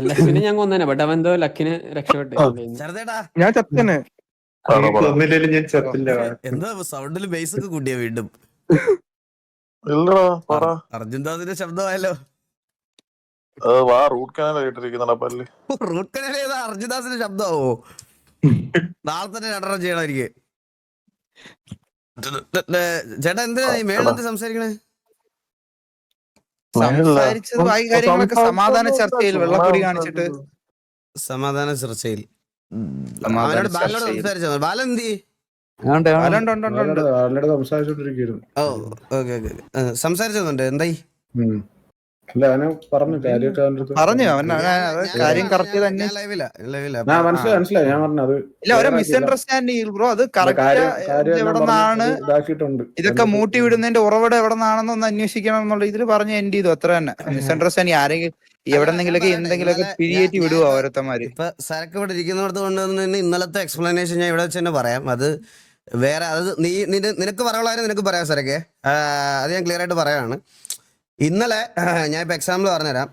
ലക്കിനെ ഞാൻ കൊന്നേനെ, ബട്ട് അവൻ എന്തോ ലക്കിന് രക്ഷപ്പെട്ടു. ശരതേട്ടാ ഞാൻ ചത്തനെ. ഒന്നില്ലേലും ഞാൻ ചത്തില്ല. എന്താ സൗണ്ടിൽ ബേസ് ഒക്കെ കൂട്ടിയ വീണ്ടും? ഇല്ലടാ പറ. അർജുൻ ദാസിന്റെ ശബ്ദമായല്ലോ. വാ റൂട്ട് കനാൽ കേട്ടിരിക്കുന്ന പല്ല്. റൂട്ട് കനാൽ ചെയ്ത അർജുൻ ദാസിന്റെ ശബ്ദമാവോ? നാളെ തന്നെ രണ്ടെണ്ണം ചെയ്യണം എനിക്ക്. ചേട്ടാ എന്തിനാ മേളത്ത് സംസാരിക്കണേ? സംസാരിച്ചത് ബാക്കി കാര്യങ്ങളൊക്കെ സമാധാന ചർച്ചയിൽ വെള്ളപ്പൊടി കാണിച്ചിട്ട്. സമാധാന ചർച്ചയിൽ അവനോട് ബാലനോട് സംസാരിച്ചോ? ബാലൻ എന്തി? സംസാരിച്ചോണ്ടിരിക്കുന്നു. ഓ ഓക്കെ ഓക്കെ. സംസാരിച്ചോന്നുണ്ട്. എന്തായി? പറഞ്ഞു അവൻ കാര്യം കറക്റ്റ് തന്നെ. മനസ്സിലായി. ഞാൻ പറഞ്ഞത് ഇല്ല, ഒരു മിസ്അണ്ടർസ്റ്റാൻഡിങ് ബ്രോ. അത് കറക്റ്റ് എവിടെന്നാണ് ഇതൊക്കെ മൂട്ടി വിടുന്നതിന്റെ ഉറവിടം എവിടെന്നാണെന്ന് ഒന്ന് അന്വേഷിക്കണം എന്നുള്ള ഇതിൽ പറഞ്ഞു എൻഡ് ചെയ്തു. അത്ര തന്നെ. മിസ്അണ്ടർസ്റ്റാൻഡിങ് ആരെങ്കിലും എവിടെന്നെങ്കിലൊക്കെ എന്തെങ്കിലുമൊക്കെ പിരിയേറ്റി വിടുക ഓരോരുത്തന്മാര്. ഇപ്പൊ സരക്ക് ഇവിടെ ഇരിക്കുന്നിടത്ത് കൊണ്ടുവന്ന് ഇന്നലത്തെ എക്സ്പ്ലനേഷൻ ഞാൻ ഇവിടെ വെച്ച് തന്നെ പറയാം. അത് വേറെ അത് നിനക്ക് പറയാനുള്ള കാര്യം നിനക്ക് പറയാം സരക്കെ. അത് ഞാൻ ക്ലിയർ ആയിട്ട് പറയാണ്. ഇന്നലെ ഞാൻ ഇപ്പൊ എക്സാമ്പിൾ പറഞ്ഞുതരാം.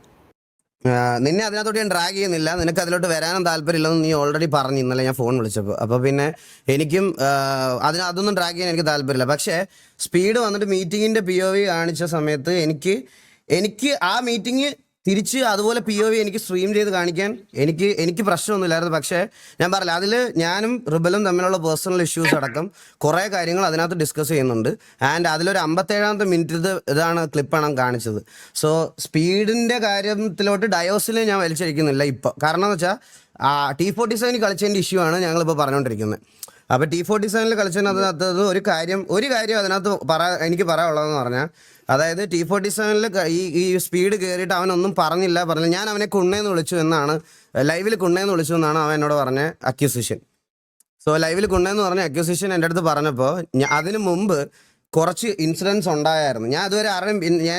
നിന്നെ അതിനകത്തോട്ട് ഞാൻ ഡ്രാഗ് ചെയ്യുന്നില്ല, നിനക്ക് അതിലോട്ട് വരാനും താല്പര്യമില്ലെന്ന് നീ ഓൾറെഡി പറഞ്ഞു ഇന്നലെ ഞാൻ ഫോൺ വിളിച്ചപ്പോൾ. അപ്പോൾ പിന്നെ എനിക്കും അതൊന്നും ഡ്രാഗ് ചെയ്യാൻ എനിക്ക് താല്പര്യമില്ല. പക്ഷേ സ്പീഡ് വന്നിട്ട് മീറ്റിങ്ങിൻ്റെ POV കാണിച്ച സമയത്ത് എനിക്ക് ആ മീറ്റിംഗ് തിരിച്ച് അതുപോലെ POV എനിക്ക് സ്ട്രീം ചെയ്ത് കാണിക്കാൻ എനിക്ക് പ്രശ്നമൊന്നുമില്ലായിരുന്നു. പക്ഷേ ഞാൻ പറയില്ല, അതിൽ ഞാനും റിബലും തമ്മിലുള്ള പേഴ്സണൽ ഇഷ്യൂസ് അടക്കം കുറേ കാര്യങ്ങൾ അതിനകത്ത് ഡിസ്കസ് ചെയ്യുന്നുണ്ട്. ആൻഡ് അതിലൊരു 57ാമത്തെ മിനിറ്റ് ഇതാണ് ക്ലിപ്പാണ് കാണിച്ചത്. സോ സ്പീഡിൻ്റെ കാര്യത്തിലോട്ട് ഡയോസിൽ ഞാൻ വലിച്ചഴിക്കുന്നില്ല ഇപ്പോൾ. കാരണം എന്ന് വെച്ചാൽ T47 കളിച്ചതിൻ്റെ ഇഷ്യൂ ആണ് ഞങ്ങളിപ്പോൾ പറഞ്ഞുകൊണ്ടിരിക്കുന്നത്. അപ്പോൾ T47 കളിച്ചതിനകത്ത് ഒരു കാര്യം അതിനകത്ത് എനിക്ക് പറയാനുള്ളതെന്ന് പറഞ്ഞാൽ, അതായത് T47 ഈ സ്പീഡ് കയറിയിട്ട് അവനൊന്നും പറഞ്ഞില്ല. ഞാൻ അവനെ കുണ്ണേന്ന് വിളിച്ചു എന്നാണ്, ലൈവിൽ കുണ്ണേന്ന് വിളിച്ചു എന്നാണ് അവൻ എന്നോട് പറഞ്ഞ അക്യൂസിഷൻ. സോ ലൈവിൽ കുണ്ണേന്ന് പറഞ്ഞ അക്യൂസിഷൻ എൻ്റെ അടുത്ത് പറഞ്ഞപ്പോൾ അതിന് മുമ്പ് കുറച്ച് ഇൻസിഡൻസ് ഉണ്ടായിരുന്നു. ഞാൻ അതുവരെ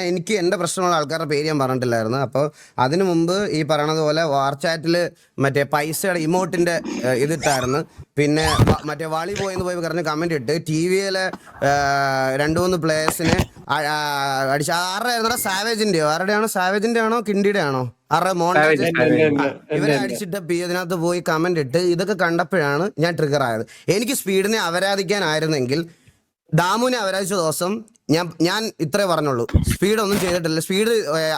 എനിക്ക് എൻ്റെ പ്രശ്നമുള്ള ആൾക്കാരുടെ പേര് ഞാൻ പറഞ്ഞിട്ടില്ലായിരുന്നു. അപ്പോൾ അതിനു മുമ്പ് ഈ പറയണത് പോലെ വാർചാറ്റിൽ മറ്റേ പൈസയുടെ ഇമോട്ടിൻ്റെ ഇതിട്ടായിരുന്നു. പിന്നെ മറ്റേ വാളി പോയെന്ന് പോയി പറഞ്ഞ് കമൻറ്റ് ഇട്ട് TV-യിലെ 2-3 പ്ലേയേഴ്സിനെ അടിച്ച. ആരുടെയായിരുന്നോ? സാവേജിൻ്റെ ആണോ കിണ്ടിയുടെ ആണോ? ഇവരെ അടിച്ചിട്ട് ഇതിനകത്ത് പോയി കമന്റ് ഇട്ട് ഇതൊക്കെ കണ്ടപ്പോഴാണ് ഞാൻ ട്രിഗർ ആയത്. എനിക്ക് സ്പീഡിനെ അപരാധിക്കാനായിരുന്നെങ്കിൽ ദാമുവിനെ അപരാധിച്ച ദിവസം ഞാൻ ഇത്രേ പറഞ്ഞുള്ളൂ, സ്പീഡൊന്നും ചെയ്തിട്ടില്ല. സ്പീഡ്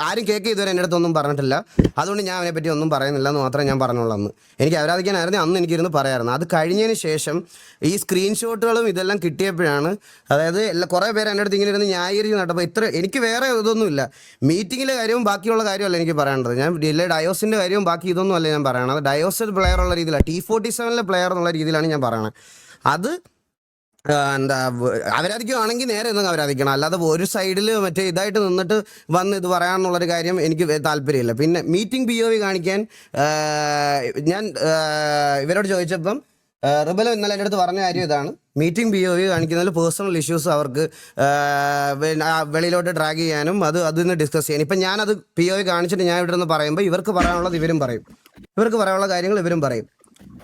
ആരും കേക്ക് ഇതുവരെ എൻ്റെ അടുത്തൊന്നും പറഞ്ഞിട്ടില്ല. അതുകൊണ്ട് ഞാൻ അവനെ പറ്റി ഒന്നും പറയുന്നില്ല എന്ന് മാത്രമേ ഞാൻ പറഞ്ഞുള്ളൂ. അന്ന് എനിക്ക് അപരാധിക്കാനായിരുന്നു, അന്ന് എനിക്കിരുന്ന് പറയാമായിരുന്നു. അത് കഴിഞ്ഞതിന് ശേഷം ഈ സ്ക്രീൻഷോട്ടുകളും ഇതെല്ലാം കിട്ടിയപ്പോഴാണ്, അതായത് കുറേ പേര് എൻ്റെ അടുത്ത് ഇങ്ങനെ ഇരുന്ന് ന്യായീകരിച്ച് നടപ്പോൾ എനിക്ക് വേറെ ഇതൊന്നുമില്ല. മീറ്റിങ്ങിലെ കാര്യവും ബാക്കിയുള്ള കാര്യമല്ല എനിക്ക് പറയേണ്ടത്. ഞാൻ ഡയോസിൻ്റെ കാര്യവും ബാക്കി ഇതൊന്നും അല്ല ഞാൻ പറയണത്. ഡയോസ് പ്ലെയർ ഉള്ള രീതിയിലാണ്, T47 പ്ലെയർ എന്നുള്ള രീതിയിലാണ് ഞാൻ പറയണത്. അത് എന്താ അപരാധിക്കുകയാണെങ്കിൽ നേരെ ഒന്നും അപരാധിക്കണം, അല്ലാതെ ഒരു സൈഡിൽ മറ്റേ ഇതായിട്ട് നിന്നിട്ട് വന്ന് ഇത് പറയാമെന്നുള്ളൊരു കാര്യം എനിക്ക് താല്പര്യമില്ല. പിന്നെ മീറ്റിംഗ് POV കാണിക്കാൻ ഞാൻ ഇവരോട് ചോദിച്ചപ്പം റിബലോ ഇന്നലെ എൻ്റെ അടുത്ത് പറഞ്ഞ കാര്യം ഇതാണ്, മീറ്റിംഗ് POV കാണിക്കുന്നതിൽ പേഴ്സണൽ ഇഷ്യൂസ് അവർക്ക് വെളിയിലോട്ട് ഡ്രാഗ് ചെയ്യാനും അതിന്ന് ഡിസ്കസ് ചെയ്യാനും. ഇപ്പം ഞാനത് POV കാണിച്ചിട്ട് ഞാൻ ഇവിടെ നിന്ന് പറയുമ്പോൾ ഇവർക്ക് പറയാനുള്ളത് ഇവരും പറയും, ഇവർക്ക് പറയാനുള്ള കാര്യങ്ങൾ ഇവരും പറയും.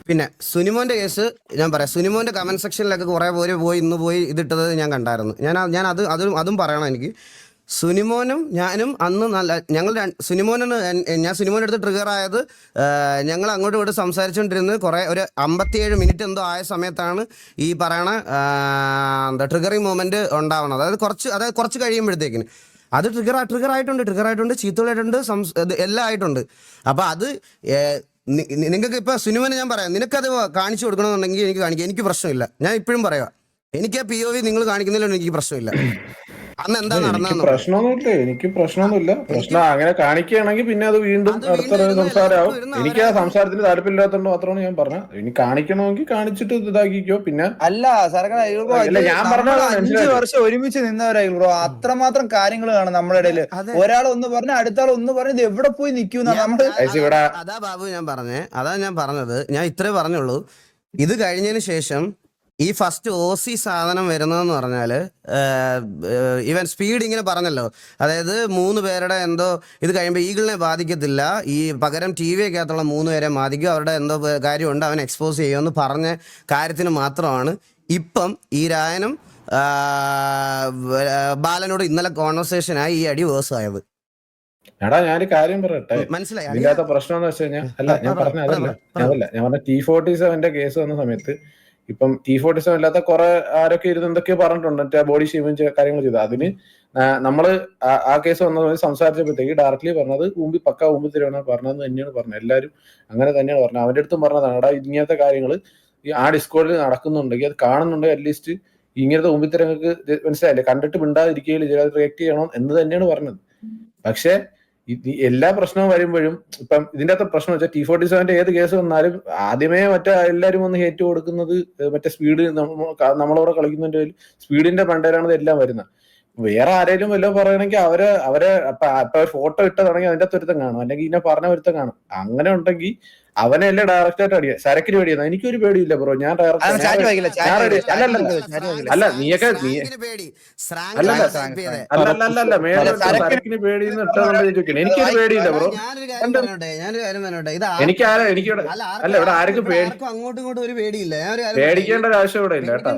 പിന്നെ സുനിമോൻ്റെ കേസ് ഞാൻ പറയാം. സുനിമോൻ്റെ കമൻറ്റ് സെക്ഷനിലൊക്കെ കുറേ പേര് ഇന്ന് പോയി ഇതിട്ടത് ഞാൻ കണ്ടായിരുന്നു. ഞാൻ അതും പറയണം. എനിക്ക് സുനിമോനും ഞാനും അന്ന് ഞാൻ സുനിമോൻ്റെ അടുത്ത് ട്രിഗർ ആയത്, ഞങ്ങൾ അങ്ങോട്ടും ഇങ്ങോട്ട് സംസാരിച്ചുകൊണ്ടിരുന്ന് ഒരു 57 മിനിറ്റ് എന്തോ ആയ സമയത്താണ് ഈ പറയണ ട്രിഗറിങ് മൊമെൻറ്റ് ഉണ്ടാവണം. അതായത് കുറച്ച് കഴിയുമ്പോഴത്തേക്കിന് അത് ട്രിഗർ ആയിട്ടുണ്ട്, ചീത്തകളായിട്ടുണ്ട്, എല്ലാം ആയിട്ടുണ്ട്. അപ്പോൾ അത് നിങ്ങൾക്ക് ഇപ്പോൾ സുനിമോനെ ഞാൻ പറയാം, നിനക്കത് കാണിച്ചു കൊടുക്കണമെന്നുണ്ടെങ്കിൽ എനിക്ക് കാണിക്കാം, എനിക്ക് പ്രശ്നമില്ല. ഞാൻ ഇപ്പോഴും പറയാം, എനിക്ക് ആ POV നിങ്ങൾ കാണിക്കുന്നില്ല, എനിക്ക് പ്രശ്നമില്ല. അന്ന് എന്താ നടന്നത്? പ്രശ്നമൊന്നുമില്ല, എനിക്ക് പ്രശ്നമൊന്നുമില്ല. പ്രശ്നം അങ്ങനെ കാണിക്കുകയാണെങ്കിൽ പിന്നെ അത് വീണ്ടും അടുത്ത സംസാരമാവും. എനിക്ക് ആ സംസാരത്തിന് താല്പര്യമില്ലാത്തതുകൊണ്ട് മാത്രമാണ് ഞാൻ പറഞ്ഞത്. ഇനി കാണിക്കണമെങ്കിൽ കാണിച്ചിട്ട് ഇതാക്കിക്കോ. പിന്നെ അല്ല ഞാൻ പറഞ്ഞ 5 വർഷം ഒരുമിച്ച് നിന്നവരായി ബ്രോ. അത്രമാത്രം കാര്യങ്ങൾ കാണും നമ്മുടെ ഇടയിൽ. ഒരാൾ ഒന്ന് പറഞ്ഞ അടുത്ത ആൾ ഒന്ന് പറഞ്ഞത് എവിടെ പോയി നിൽക്കുന്ന അതാ ബാബു ഞാൻ പറഞ്ഞത്. ഞാൻ ഇത്രേ പറഞ്ഞുള്ളൂ. ഇത് കഴിഞ്ഞതിന് ശേഷം ഈ ഫസ്റ്റ് OC സാധനം വരുന്നതെന്ന് പറഞ്ഞാൽ ഇവൻ സ്പീഡ് ഇങ്ങനെ പറഞ്ഞല്ലോ, അതായത് 3 പേരുടെ എന്തോ ഇത് കഴിയുമ്പോൾ ഈഗിളിനെ ബാധിക്കത്തില്ല, ഈ പകരം TV-യൊക്കെ അകത്തുള്ള 3 പേരെ ബാധിക്കും, അവരുടെ എന്തോ കാര്യമുണ്ട്, അവൻ എക്സ്പോസ് ചെയ്യുമെന്ന് പറഞ്ഞ കാര്യത്തിന് മാത്രമാണ് ഇപ്പം ഈ രായനും ബാലനോട് ഇന്നലെ കോൺവെർസേഷനായി ഈ അടി വേഴ്സ് ആയത്. എടാ ഞാനൊരു കാര്യം പറയട്ടെ, മനസ്സിലായി ഇതിനകത്ത പ്രശ്നം എന്ന് വെച്ച് കഴിഞ്ഞാൽ ഞാൻ പറഞ്ഞ ഞാൻ പറഞ്ഞ T47 കേസ് വന്ന സമയത്ത് ഇപ്പം T47 അല്ലാത്ത കുറെ ആരൊക്കെ ഇരുന്ന് എന്തൊക്കെയോ പറഞ്ഞിട്ടുണ്ട്, മറ്റേ ബോഡി ഷേമിങ് കാര്യങ്ങൾ ചെയ്തു. അതിന് നമ്മള് ആ കേസ് വന്ന സമയത്ത് സംസാരിച്ചപ്പോഴത്തേക്ക് ഡയറക്ട്ലി പറഞ്ഞത് പക്കാ ഊമ്പിത്തിരിയാണ് പറഞ്ഞതെന്ന് തന്നെയാണ് പറഞ്ഞത്. എല്ലാവരും അങ്ങനെ തന്നെയാണ് പറഞ്ഞത്. അവന്റെ അടുത്തും പറഞ്ഞതാണ്, എടാ ഇങ്ങനത്തെ കാര്യങ്ങൾ ആ ഡിസ്കോഡിൽ നടക്കുന്നുണ്ടെങ്കിൽ അത് കാണുന്നുണ്ടെങ്കിൽ അറ്റ്ലീസ്റ്റ് ഇങ്ങനത്തെ ഊമ്പിത്തിരങ്ങൾക്ക് മനസ്സിലായില്ലേ, കണ്ടിട്ട് മിണ്ടാതിരിക്കുകയും റിയാക്ട് ചെയ്യണം എന്ന് തന്നെയാണ് പറഞ്ഞത്. പക്ഷെ എല്ലാ പ്രശ്നവും വരുമ്പോഴും ഇപ്പം ഇതിന്റെ അകത്ത് പ്രശ്നം വെച്ചാൽ T47 ഏത് കേസ് വന്നാലും ആദ്യമേ എല്ലാവരും ഒന്ന് ഹേറ്റ് കൊടുക്കുന്നത് മറ്റേ സ്പീഡ്, നമ്മളവിടെ കളിക്കുന്നതിന്റെ സ്പീഡിന്റെ പണ്ടേലാണ് എല്ലാം വരുന്നത്. വേറെ ആരെങ്കിലും വല്ലതും പറയണമെങ്കിൽ അവരെ ഫോട്ടോ ഇട്ടതാണെങ്കിൽ അതിന്റെ അകത്ത് ഒരുത്തം കാണും, അല്ലെങ്കിൽ ഇതിനെ പറഞ്ഞ ഒരുത്തം കാണും. അങ്ങനെ ഉണ്ടെങ്കിൽ അവനെ അല്ലേ ഡയറക്റ്റ് ആയിട്ട് അടിയാ. സരക്കിന് പേടിയാണ്, എനിക്കൊരു പേടിയില്ല ബ്രോ. ഞാൻ അല്ല നീയൊക്കെ അല്ലല്ല മേഡം സരക്കിന് പേടിയെന്ന് ഇട്ടതുകൊണ്ട് എനിക്കൊരു പേടിയില്ല ബ്രോ. എനിക്ക് അല്ല ഇവിടെ ആർക്കും അങ്ങോട്ടും ഇങ്ങോട്ടും ഒരു പേടിയില്ല. പേടിക്കേണ്ട ഒരു ആവശ്യം ഇവിടെ ഇല്ല കേട്ടോ.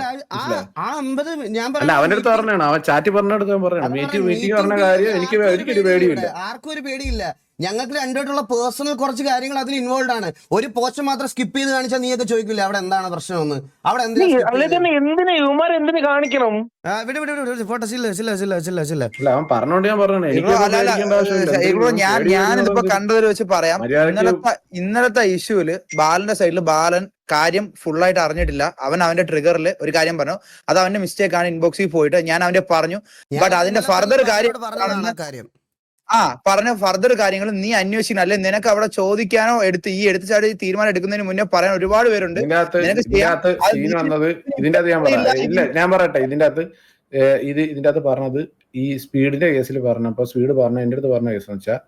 അല്ല അവന്റെ അടുത്ത് പറഞ്ഞാണ്, അവൻ ചാറ്റി പറഞ്ഞടുത്ത് ഞാൻ പറയണം, മീറ്റിംഗ് പറഞ്ഞ കാര്യം എനിക്കൊരു പേടിയില്ല. ആർക്കും ഒരു പേടിയില്ല. ഞങ്ങൾക്ക് രണ്ടുമായിട്ടുള്ള പേഴ്സണൽ കുറച്ച് കാര്യങ്ങൾ അതിൽ ഇൻവോൾവ് ആണ്. ഒരു പോസ്റ്റ് മാത്രം സ്കിപ്പ് ചെയ്ത് കാണിച്ചാൽ നീയൊക്കെ ചോദിക്കില്ല അവിടെ എന്താണ് പ്രശ്നമെന്ന്. അവിടെ എന്തിനു കാണിക്കണം? അവൻ പറഞ്ഞോണ്ട് ഞാൻ പറഞ്ഞു ഞാനിതിപ്പോ കണ്ടതിൽ വെച്ച് പറയാം. ഇന്നലത്തെ ഇഷ്യൂല് ബാലന്റെ സൈഡിൽ ബാലൻ കാര്യം ഫുള്ളായിട്ട് അറിഞ്ഞിട്ടില്ല. അവൻ അവന്റെ ട്രിഗറിൽ ഒരു കാര്യം പറഞ്ഞു, അത് അവന്റെ മിസ്റ്റേക്ക് ആണ്. ഇൻബോക്സിൽ പോയിട്ട് ഞാൻ അവന്റെ പറഞ്ഞു, ബട്ട് അതിന്റെ ഫർദർ കാര്യം പറഞ്ഞ ഫർദർ കാര്യങ്ങൾ നീ അന്വേഷിക്കണം. അല്ലെ നിനക്ക് അവിടെ ചോദിക്കാനോ എടുത്തുചാടി തീരുമാനം എടുക്കുന്നതിന് മുന്നേ പറയാൻ ഒരുപാട് പേരുണ്ട്. ഞാൻ പറയട്ടെ, ഇതിന്റെ അകത്ത് പറഞ്ഞത് ഈ സ്പീഡിന്റെ കേസിൽ പറഞ്ഞപ്പോ സ്പീഡ് പറഞ്ഞ എന്റെ അടുത്ത് പറഞ്ഞ കേസ് എന്ന് വെച്ചാൽ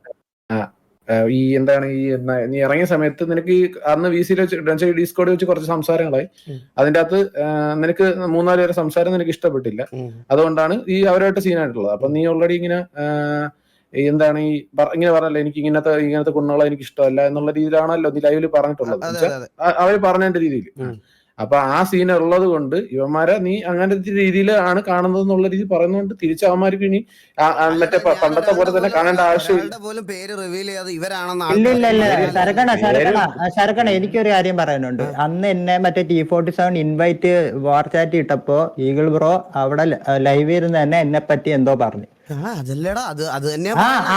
ഈ എന്താണ് നീ ഇറങ്ങിയ സമയത്ത് നിനക്ക് അന്ന് VC-യിൽ വെച്ച് ഡിസ്കോഡിൽ വെച്ച് കുറച്ച് സംസാരങ്ങളായി. അതിന്റെ അകത്ത് നിനക്ക് 3-4 പേരെ സംസാരം നിനക്ക് ഇഷ്ടപ്പെട്ടില്ല. അതുകൊണ്ടാണ് ഈ അവരായിട്ട് സീനായിട്ടുള്ളത്. അപ്പൊ നീ ഓൾറെഡി ഇങ്ങനെ എന്താണ് ഇങ്ങനെ പറഞ്ഞല്ലോ, എനിക്ക് ഇങ്ങനത്തെ കുണ്ണുകളെ എനിക്ക് ഇഷ്ടമല്ല എന്നുള്ള രീതിയിലാണല്ലോ നീ ലൈവില് പറഞ്ഞിട്ടുള്ളത്. അവര് പറഞ്ഞതിന്റെ രീതിയിൽ. അപ്പൊ ആ സീൻ ഉള്ളത് കൊണ്ട് ഇവന്മാരെ നീ അങ്ങനത്തെ രീതിയിലാണ് കാണുന്നത് എന്നുള്ള രീതി പറയുന്നതുകൊണ്ട് തിരിച്ച് അവന്മാർക്ക് ഇനി മറ്റേ പണ്ടത്തെ പോലെ തന്നെ കാണേണ്ട ആവശ്യമില്ല. ശരക്കണ എനിക്കൊരു കാര്യം പറയാനുണ്ട്. അന്ന് എന്നെ മറ്റേ T47 ഇൻവൈറ്റ് വാർ ചാറ്റ് ഇട്ടപ്പോ ഈഗിൾ ബ്രോ അവിടെ ലൈവ് ഇരുന്ന് തന്നെ എന്നെ പറ്റി എന്തോ പറഞ്ഞു.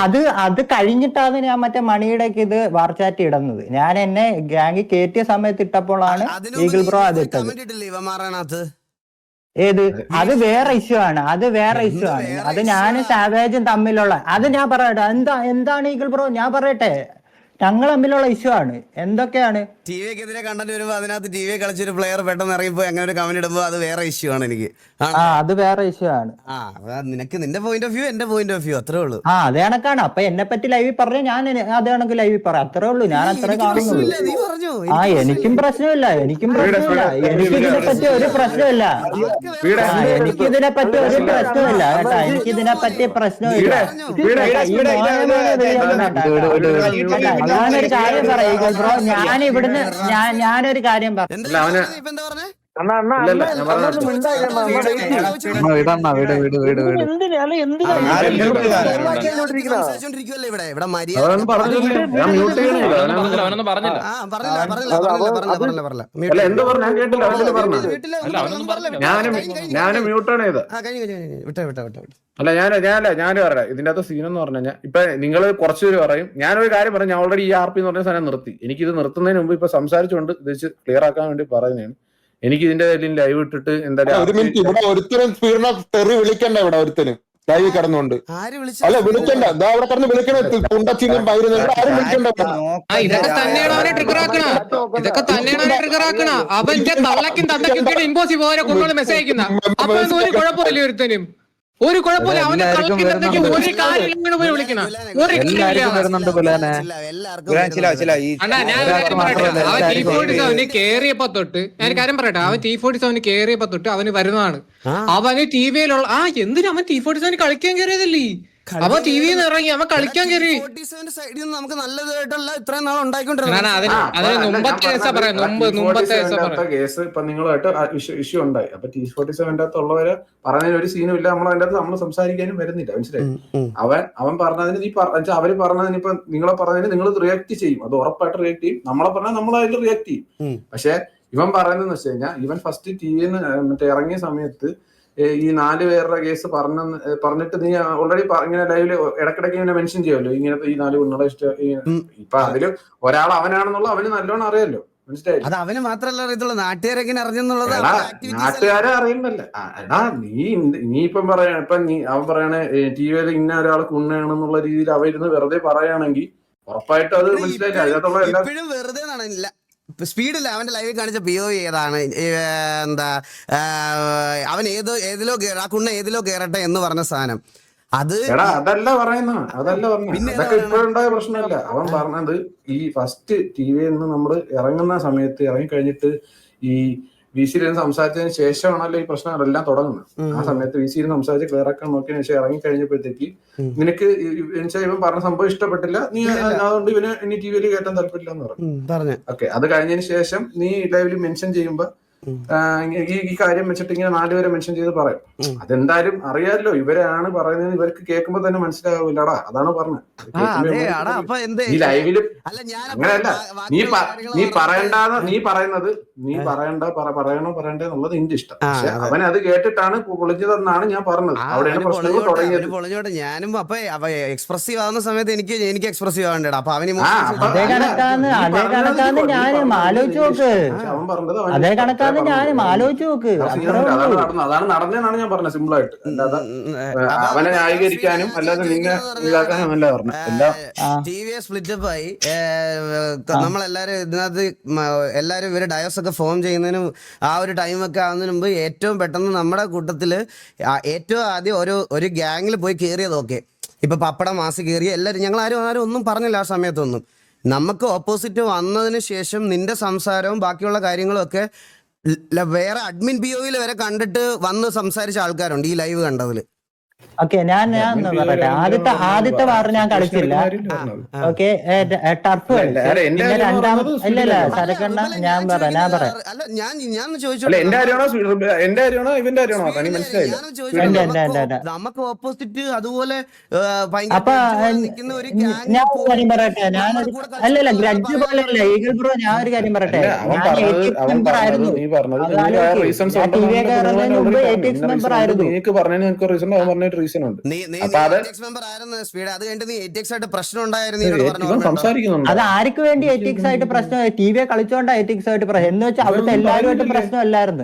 അത് കഴിഞ്ഞിട്ടാണ് ഞാൻ മറ്റേ മണിയുടെ ഇത് വാർ ചാറ്റ് ഇടുന്നത്. ഞാൻ എന്നെ ഗ്യാങ് കയറ്റിയ സമയത്ത് ഇട്ടപ്പോഴാണ് ഈഗിൾ ബ്രോ അത് ഇട്ടത്. ഏത്? അത് വേറെ ഇഷ്യൂ ആണ്. അത് ഞാനും സാവേജും തമ്മിലുള്ള അത് ഞാൻ പറയട്ടെ. എന്താണ് ഈഗിൾ ബ്രോ ഞാൻ പറയട്ടെ, ഞങ്ങൾ തമ്മിലുള്ള ഇഷ്യൂ ആണ്. എന്തൊക്കെയാണ് ടിവിക്കെതിരെ കണ്ടന്റ് വരുമ്പോ അതിനകത്ത് ടി വി കളിച്ചൊരു പ്ലെയർ പെട്ടെന്ന് ഇറങ്ങിപ്പോ അങ്ങനെ ഒരു കമന്റ് ഇടുമ്പോ അത് വേറെ ഇഷ്യൂ ആണ്. എനിക്ക് അത് വേറെ ഇഷ്യൂ ആണ്. നിനക്ക് നിന്റെ പോയിന്റ് ഓഫ് വ്യൂ, എന്റെ പോയിന്റ് ഓഫ് വ്യൂ, അത്രേ ഉള്ളൂ. അത് കണക്കാണ്. അപ്പൊ എന്നെ പറ്റി ലൈവിൽ പറഞ്ഞ ഞാൻ അത് കണക്ക് ലൈവിൽ പറയാം, അത്രേ ഉള്ളൂ. ഞാൻ അത്ര കാണുന്നുള്ളൂ. എനിക്കും പ്രശ്നമില്ല. എനിക്കിതിനെ പറ്റി ഒരു പ്രശ്നമില്ല കേട്ടാ. എനിക്കിതിനെ പറ്റി പ്രശ്നമില്ല. ഞാനൊരു കാര്യം പറയാം ബ്രോ, ഞാനൊരു കാര്യം പറയാം. ഞാനും മ്യൂട്ടാണ് ചെയ്തത്. അല്ല ഞാൻ പറയാം. ഇതിന്റെ അകത്ത് സീനെന്ന് പറഞ്ഞു കഴിഞ്ഞാൽ ഇപ്പൊ നിങ്ങൾ കുറച്ചുപേര് പറയും, ഞാനൊരു കാര്യം പറഞ്ഞു, ഞാൻ ഓൾറെഡി ഈ RP എന്ന് പറഞ്ഞ സാധനം നിർത്തി. എനിക്കിത് നിർത്തുന്നതിന് മുമ്പ് ഇപ്പൊ സംസാരിച്ചുകൊണ്ട് ഇത് ക്ലിയർ ആക്കാൻ വേണ്ടി പറയുന്നതാണ്. എനിക്ക് ഇതിന്റെ ലൈവ് ഇട്ടിട്ട് എന്താ ഒരുത്തരും സ്പീഡിനെ തെറി വിളിക്കണ്ട. ഇവിടെ ഒരുത്തനും ലൈവ് കിടന്നുകൊണ്ട് അല്ല വിളിക്കണ്ട. അവിടെ കിടന്ന് വിളിക്കണ കുണ്ടച്ചിനും ആരും വിളിക്കണ്ട. ഇതൊക്കെ തന്നെയാണ് അവനെ ട്രിഗർ ആക്കണ. അവന്റെ തള്ളക്കും തന്തക്കും ഇമ്പോസിബിൾ ഓരോ കൊണ്ടുള്ള മെസ്സേജ് അയക്കുന്ന. അപ്പൊ ഒരു കുഴപ്പമില്ല, ഒരു കുഴപ്പമില്ല. അവന്റെ തള്ളക്ക് ഒരു കാര്യം പോയി വിളിക്കണം. അവൻ T47 കേറിയപ്പോ തൊട്ട് ഞാൻ കാര്യം പറയട്ടെ, അവൻ T47 കേറിയപ്പോ തൊട്ട് അവന് വരുന്നതാണ്. അവന് TV-യിലുള്ള എന്തിനാ അവൻ T47 കളിക്കാൻ കയറിയതല്ലേ? അവൻ ടിവിന്ന് ഇറങ്ങി അവൻ കളിക്കാൻ കയറി. 47 സൈഡിൽ നിന്ന് നമുക്ക് നല്ലതായിട്ടുള്ള ഇത്രയും നാൾ ഉണ്ടായിക്കൊണ്ടിരുന്നത്. അതിന് മുമ്പത്തെ കേസാ പറയാം. മുമ്പത്തെ കേസ് ഇപ്പൊ നിങ്ങളുമായിട്ട് ഇഷ്യൂ ഉണ്ടായി. അപ്പൊ T47 അകത്തുള്ളവരെ പറഞ്ഞതിന് ഒരു സീനും ഇല്ല. നമ്മൾ അതിന്റെ അകത്ത് നമ്മൾ സംസാരിക്കാനും വരുന്നില്ല. മനസ്സിലായി? അവൻ പറഞ്ഞതിന് അവര് പറഞ്ഞതിന് ഇപ്പൊ നിങ്ങളെ പറഞ്ഞതിന് നിങ്ങൾ റിയാക്ട് ചെയ്യും. അത് ഉറപ്പായിട്ട് റിയാക്ട് ചെയ്യും. നമ്മളെ പറഞ്ഞാൽ നമ്മൾ അതിൽ റിയാക്ട് ചെയ്യും. പക്ഷെ ഇവൻ പറയുന്നതെന്ന് വെച്ച് കഴിഞ്ഞാൽ ഇവൻ ഫസ്റ്റ് ടിവിന്ന് മറ്റേ ഇറങ്ങിയ സമയത്ത് ഈ 4 പേരുടെ കേസ് പറഞ്ഞിട്ട് നീ ഓൾറെഡി ഇങ്ങനെ ലൈവില് ഇടക്കിടക്ക് ഇങ്ങനെ മെൻഷൻ ചെയ്യുമല്ലോ, ഇങ്ങനത്തെ ഈ 4 പെണ്ണുകളെ ഇഷ്ടം. ഇപ്പൊ അതില് ഒരാൾ അവനാണെന്നുള്ള അവന് നല്ലോണം അറിയാലോ. മനസ്സിലായി? അത് അവന് മാത്രല്ല അറിയത്തുള്ളൂ, നാട്ടുകാരെങ്ങനെ അറിഞ്ഞെന്നുള്ളത്. നാട്ടുകാരെ അറിയുന്നല്ലേ? എടാ നീ ഇപ്പം പറയണ അവൻ പറയണ ടിവിയിൽ ഇന്ന ഒരാൾ കുണ്ണയാണെന്നുള്ള രീതിയിൽ അവ ഇരുന്ന് വെറുതെ പറയുകയാണെങ്കിൽ ഉറപ്പായിട്ടും അത് മനസ്സിലായില്ല. അതിനകത്തുള്ള ഇപ്പോഴും വെറുതെ നടന്നില്ല. സ്പീഡില്ല. അവന്റെ ലൈവിൽ കാണിച്ച POV ഏതാണ്, എന്താ അവൻ ഏതിലോ ആ കുണ്ണ ഏതിലോ കേറട്ടെ എന്ന് പറഞ്ഞ സാധനം അത് അതല്ല പറയുന്ന അതൊക്കെ ഇപ്പോഴുണ്ടായ പ്രശ്നമല്ല. അവൻ പറഞ്ഞത് ഈ ഫസ്റ്റ് ടിവിയിൽ നിന്ന് നമ്മള് ഇറങ്ങുന്ന സമയത്ത് ഇറങ്ങിക്കഴിഞ്ഞിട്ട് ഈ VC സംസാരിച്ചതിന് ശേഷമാണല്ലോ ഈ പ്രശ്നങ്ങളെല്ലാം തുടങ്ങുന്നത്. ആ സമയത്ത് VC സംസാരിച്ച് ക്ലിയർ ആക്കാൻ നോക്കിയതിനു ശേഷം ഇറങ്ങി കഴിഞ്ഞപ്പോഴത്തേക്ക് നിനക്ക് ഇവൻ പറഞ്ഞ സംഭവം ഇഷ്ടപ്പെട്ടില്ല, നീ അതുകൊണ്ട് ഇവന് ഇനി ടിവിയിൽ കയറ്റാൻ താല്പര്യമില്ല എന്ന് പറഞ്ഞു. ഓക്കെ, അത് കഴിഞ്ഞതിന് ശേഷം നീ ലൈവിൽ മെൻഷൻ ചെയ്യുമ്പോ ഈ കാര്യം വെച്ചിട്ട് ഇങ്ങനെ 4 പേരെ മെൻഷൻ ചെയ്ത് പറയും. അതെന്തായാലും അറിയാമല്ലോ, ഇവരാണ് പറയുന്നത്. ഇവർക്ക് കേൾക്കുമ്പോ തന്നെ മനസ്സിലാവില്ലടാ. അതാണ് പറഞ്ഞത്. ഈ ലൈവില് അങ്ങനെയല്ല, നീ പറയണ്ടേ എന്നുള്ളത് എന്റെ ഇഷ്ടം. പക്ഷെ അവൻ അത് കേട്ടിട്ടാണ് പൊളിഞ്ഞതെന്നാണ് ഞാൻ പറഞ്ഞത്. അവിടെയാണ് പ്രശ്നങ്ങൾ തുടങ്ങിയത്. ഞാനും അപ്പൊ എക്സ്പ്രസീവ് ആവുന്ന സമയത്ത് എനിക്ക് എക്സ്പ്രസീവ് ആവേണ്ടടാ. അപ്പൊ അവന് അവൻ പറഞ്ഞത് ഞാനും ആലോചിച്ച് നോക്ക്. അതാണ് നടന്നതെന്നാണ് ഞാൻ പറഞ്ഞത്. സിമ്പിൾ ആയിട്ട് അവനെ ന്യായീകരിക്കാനും അല്ലാതെ നിന്നെ ഇതാക്കാനും അല്ല പറഞ്ഞത്. ടിവിയെ സ്പ്ലിറ്റപ്പ് ആയി. നമ്മളെല്ലാരും ഇതിനകത്ത് എല്ലാരും ഇവര് ഡയോസ് ഒക്കെ ഫോം ചെയ്യുന്നതിനും ആ ഒരു ടൈമൊക്കെ ആവുന്നതിന് മുമ്പ് ഏറ്റവും പെട്ടെന്ന് നമ്മുടെ കൂട്ടത്തില് ഏറ്റവും ആദ്യം ഒരു ഗ്യാങ്ങിൽ പോയി കയറിയത്. ഓക്കെ, ഇപ്പൊ പപ്പടം മാസി കയറിയ എല്ലാരും ഞങ്ങൾ ആരും ഒന്നും പറഞ്ഞില്ല ആ സമയത്തൊന്നും. നമുക്ക് ഓപ്പോസിറ്റ് വന്നതിന് ശേഷം നിന്റെ സംസാരവും ബാക്കിയുള്ള കാര്യങ്ങളും ഒക്കെ വേറെ അഡ്മിൻ POയിൽ വരെ കണ്ടിട്ട് വന്ന് സംസാരിച്ച ആൾക്കാരുണ്ട് ഈ ലൈവ് കണ്ടതില്. ഓക്കെ, ഞാൻ പറയട്ടെ. ആദ്യത്തെ വാർ ഞാൻ കളിച്ചില്ല. ഓക്കെ, ടർഫ് കളിച്ചു. രണ്ടാമത് ഇല്ലല്ല സരക്കണ്ണ ഞാൻ പറയാം. നമുക്ക് ഓപ്പോസിറ്റ് അതുപോലെ അപ്പൊ ഞാൻ ഒരു കാര്യം പറയട്ടെ. അല്ലല്ല ഗ്രഡ്ജ് പോലെയല്ല ഈഗിൾ ബ്രോ. ഞാൻ ഒരു കാര്യം പറയട്ടെ. മെമ്പർ ആയിരുന്നു. മെമ്പർ ആയിരുന്നു. റീസൺ ഉണ്ട്. അത് ആർക്ക് വേണ്ടി ATX ആയിട്ട് പ്രശ്നം? ടിവിയെ കളിച്ചോണ്ടാ ATX ആയിട്ട് പ്രശ്നം എന്ന് വെച്ചാൽ അവിടുത്തെ എല്ലാവരുമായിട്ട് പ്രശ്നമല്ലായിരുന്നു.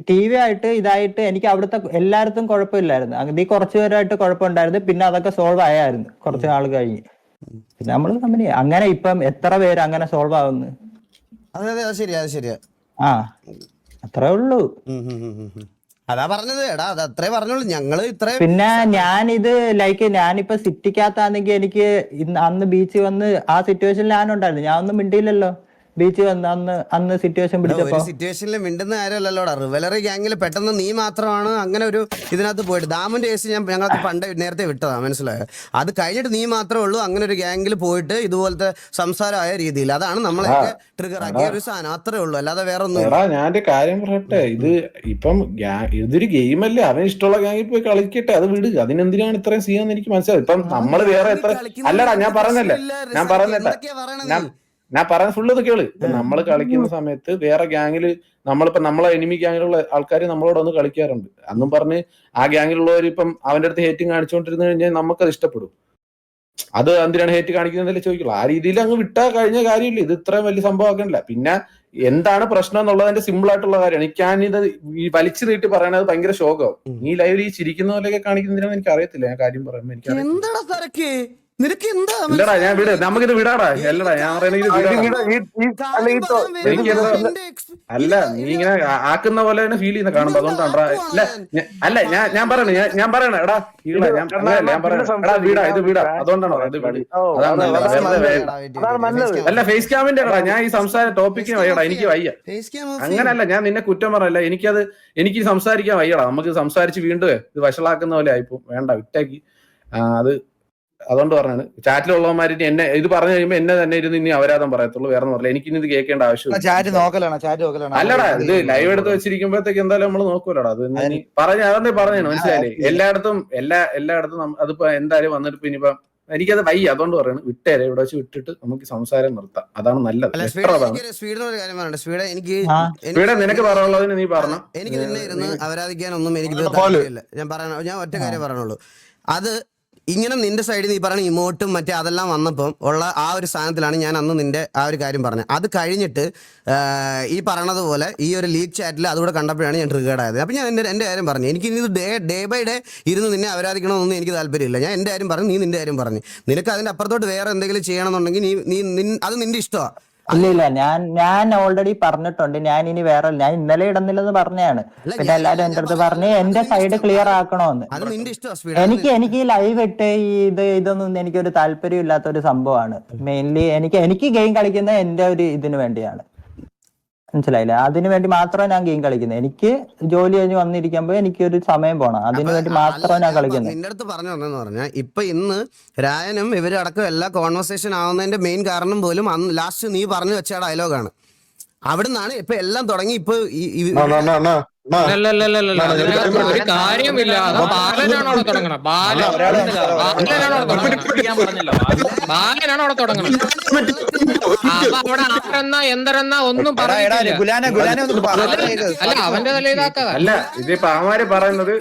TV ആയിട്ട് ഇതായിട്ട് എനിക്ക് അവിടുത്തെ എല്ലായിടത്തും കുഴപ്പമില്ലായിരുന്നു. അത് കുറച്ചു പേരായിട്ട് കുഴപ്പമുണ്ടായിരുന്നു. പിന്നെ അതൊക്കെ സോൾവ് ആയായിരുന്നു കുറച്ച് നാൾ കഴിഞ്ഞ്. പിന്നെ നമ്മള് കമ്പനി അങ്ങനെ ഇപ്പം എത്ര പേര് അങ്ങനെ സോൾവ് ആവുന്നു? അതെ, ശരിയാ. അത്രേ ഉള്ളൂ. അതാ പറഞ്ഞത്. എടാ അത് അത്രേ പറഞ്ഞോളൂ. ഞങ്ങള് ഇത്ര പിന്നെ ഞാനിത് ഞാനിപ്പോ സിറ്റിക്കകത്താണെങ്കിൽ എനിക്ക് അന്ന് ബീച്ച് വന്ന് ആ സിറ്റുവേഷനിൽ ഞാനുണ്ടായിരുന്നു. ഞാൻ ഒന്നും മിണ്ടിയില്ലല്ലോ. ബീച്ച് വന്ന് അന്ന് സിറ്റുവേഷൻ പിടിച്ചപ്പോ സിറ്റുവേഷനിൽ മിണ്ടുന്ന കാര്യമല്ലല്ലോടാ. റിവലറി ഗ്യാങ്ങിൽ പെട്ടെന്ന് നീ മാത്രമാണ് അങ്ങനെ ഒരു ഇതിനകത്ത് പോയിട്ട്. ദാമിന്റെ കേസ് ഞങ്ങൾക്ക് പണ്ട് നേരത്തെ വിട്ടതാ, മനസ്സിലായോ? അത് കഴിഞ്ഞിട്ട് നീ മാത്രമേ ഉള്ളൂ അങ്ങനെ ഒരു ഗ്യാങ്ങിൽ പോയിട്ട് ഇതുപോലത്തെ സംസാരമായ രീതിയിൽ. അതാണ് നമ്മളൊക്കെ ട്രിഗർ ആക്കിയ ഒരു സാധനം. അത്രേ ഉള്ളൂ, അല്ലാതെ വേറെ ഒന്നും. ഞാൻ കാര്യം പറയട്ടെ, ഇത് ഇപ്പം ഇതൊരു ഗെയിമല്ലേ. അവന് ഇഷ്ടമുള്ള ഗ്യാങ്ങിൽ പോയി കളിക്കട്ടെ, അത് വിടുക. അതിനെന്തിനാണ് ഇത്രയും ചെയ്യാന്ന് എനിക്ക് മനസ്സിലായി. ഇപ്പം നമ്മള് വേറെ എത്ര അല്ലടാ ഞാൻ പറഞ്ഞല്ലേ ഞാൻ പറയുന്ന ഫുള്ള് ഇത് കേള്. ഇപ്പൊ നമ്മള് കളിക്കുന്ന സമയത്ത് വേറെ ഗ്യാങ്ങില് നമ്മളെ എനിമി ഗ്യാങ്ങിലുള്ള ആൾക്കാർ നമ്മളോട് ഒന്ന് കളിക്കാറുണ്ട്. അന്നും പറഞ്ഞ് ആ ഗ്യാങ്ങിലുള്ളവർ ഇപ്പം അവന്റെ അടുത്ത് ഹേറ്റിംഗ് കാണിച്ചുകൊണ്ടിരുന്നു കഴിഞ്ഞാൽ നമുക്കത് ഇഷ്ടപ്പെടും. അത് എന്തിനാണ് ഹേറ്റ് കാണിക്കുന്നതല്ലേ ചോദിക്കുള്ളൂ. ആ രീതിയിൽ അങ്ങ് വിട്ടാ കഴിഞ്ഞ കാര്യമില്ല. ഇത് ഇത്രയും വലിയ സംഭവമാക്കണില്ല. പിന്നെ എന്താണ് പ്രശ്നം എന്നുള്ളതിന്റെ സിമ്പിൾ ആയിട്ടുള്ള കാര്യമാണ്. ഞാനിത് വലിച്ചു നീട്ടി പറയണത് ഭയങ്കര ശോകമാവും. ഈ ലൈവിൽ ഈ ചിരിക്കുന്ന പോലെയൊക്കെ കാണിക്കുന്നതിനാണ് എനിക്ക് അറിയത്തില്ല. ഞാൻ കാര്യം പറയുമ്പോ എനിക്ക് നിനക്ക് എന്താ ഇല്ലടാ ഞാൻ വിട്, നമുക്കിത് വിടാടാ. അല്ലടാ ഞാൻ പറയുന്നത് അല്ല, നീ ഇങ്ങനെ ആക്കുന്ന പോലെ തന്നെ ഫീൽ ചെയ്യുന്ന കാണുമ്പോ അതുകൊണ്ടാ. അല്ല ഞാൻ പറയണ എടാ ഞാൻ പറയണ എടാ വീടാ, ഇത് വീടാ, അതുകൊണ്ടാണോ ഇത് വീട്? അല്ല ഫേസ് ക്യാമിന്റെ എടാ, ഞാൻ ഈ സംസാര ടോപ്പിക്കിന് വയ്യടാ, എനിക്ക് വയ്യ. അങ്ങനല്ല, ഞാൻ നിന്നെ കുറ്റം പറയല്ല, എനിക്ക് സംസാരിക്കാൻ വയ്യടാ. നമുക്ക് സംസാരിച്ച് വീണ്ടും ഇത് വഷളാക്കുന്ന പോലെ ആയിപ്പോ. വേണ്ട, വിറ്റാക്കി. അത് അതുകൊണ്ട് പറഞ്ഞാണ് ചാറ്റിലുള്ളവന്മാര് എന്നെ ഇത് പറഞ്ഞു കഴിയുമ്പോ എന്നെ തന്നെ ഇരുന്ന് ഇനി അപരാധം പറയത്തുള്ളൂ, വേറെ ഒന്നും പറയില്ല. എനിക്കിനി ഇത് കേൾക്കേണ്ട ആവശ്യമില്ല. അല്ലടാ, ഇത് ലൈവ് എടുത്ത് വെച്ചിരിക്കുമ്പോഴത്തേക്ക് എന്തായാലും നമ്മള് നോക്കൂലടാ. അത് പറഞ്ഞ അതെന്നെ പറഞ്ഞു, മനസ്സിലായില്ലേ? എല്ലായിടത്തും അതിപ്പോ എന്തായാലും വന്നിട്ട് ഇനിയിപ്പം എനിക്കത് വയ്യ, അതുകൊണ്ട് പറയണം വിട്ടേരെ, ഇവിടെ വെച്ച് വിട്ടിട്ട് നമുക്ക് സംസാരം നിർത്താം. അതാണ് നല്ലത്. ഇവിടെ നിനക്ക് പറയാനുള്ളതിന് നീ പറഞ്ഞു. എനിക്ക് നിന്നെ ഇരുന്ന് അപരാധിക്കാനൊന്നും എനിക്ക് താല്പര്യമില്ല. ഞാൻ ഒറ്റ കാര്യം പറഞ്ഞുള്ളൂ. അത് ഇങ്ങനെ നിന്റെ സൈഡിൽ നീ പറഞ്ഞ ഇമോട്ടും മറ്റേ അതെല്ലാം വന്നപ്പം ഉള്ള ആ ഒരു സ്ഥാനത്തിലാണ് ഞാൻ അന്ന് നിന്റെ ആ ഒരു കാര്യം പറഞ്ഞത്. അത് കഴിഞ്ഞിട്ട് ഈ പറയണതുപോലെ ഈ ഒരു ലീഗ് ചാറ്റിൽ അതുകൂടെ കണ്ടപ്പോഴാണ് ഞാൻ ട്രിഗേർഡ് ആയത്. അപ്പം ഞാൻ എൻ്റെ കാര്യം പറഞ്ഞു. എനിക്ക് ഇനി ഡേ ബൈ ഡേ ഇരുന്ന് നിന്നെ അപരാധിക്കണമെന്നൊന്നും എനിക്ക് താല്പര്യമില്ല. ഞാൻ എൻ്റെ കാര്യം പറഞ്ഞു, നീ നിന്റെ കാര്യം പറഞ്ഞു. നിനക്ക് അതിൻ്റെ അപ്പുറത്തോട്ട് വേറെ എന്തെങ്കിലും ചെയ്യണമെന്നുണ്ടെങ്കിൽ അത് നിന്റെ ഇഷ്ടമാണ്. ഇല്ല ഞാൻ ഓൾറെഡി പറഞ്ഞിട്ടുണ്ട്. ഞാൻ ഇനി വേറെ ഞാൻ ഇന്നലെ ഇടുന്നില്ലെന്ന് പറഞ്ഞാണ്. പിന്നെ എല്ലാരും എന്റെ അടുത്ത് പറഞ്ഞ് എന്റെ സൈഡ് ക്ലിയർ ആക്കണോന്ന്. എനിക്ക് ഈ ലൈവ് ഇട്ട് ഇതൊന്നും എനിക്കൊരു താല്പര്യം ഇല്ലാത്ത ഒരു സംഭവമാണ്. മെയിൻലി എനിക്ക് ഗെയിം കളിക്കുന്നത് എന്റെ ഒരു ഇതിനു വേണ്ടിയാണ്, മനസ്സിലായില്ല? അതിനു വേണ്ടി മാത്രമേ ഞാൻ ഗെയിം കളിക്കുന്നത്. എനിക്ക് ജോലി കഴിഞ്ഞ് വന്നിരിക്കുമ്പോ എനിക്കൊരു സമയം പോണം, അതിനു വേണ്ടി മാത്രമേ ഞാൻ കളിക്കുന്നത്. നിന്റെ അടുത്ത് പറഞ്ഞു വന്നെന്ന് പറഞ്ഞാൽ ഇപ്പൊ ഇന്ന് രായനും ഇവരടക്കം എല്ലാ കോൺവെർസേഷൻ ആവുന്നതിന്റെ മെയിൻ കാരണം പോലും അന്ന് ലാസ്റ്റ് നീ പറഞ്ഞു വെച്ച ഡയലോഗാണ്. അവിടുന്നാണ് ഇപ്പൊ എല്ലാം തുടങ്ങി. ഇപ്പൊ ഒരു കാര്യമില്ല. ബാലനാണ് അവിടെ തുടങ്ങണം. ബാലനാണ് അവിടെ തുടങ്ങണം. അവിടെ ആരെന്നാ എന്തരെന്നാ ഒന്നും പറയില്ല. അല്ല അവന്റെ തല ഇതാക്കാതെ. അല്ല ഇതിപ്പോ അവന്മാര് പറയുന്നത്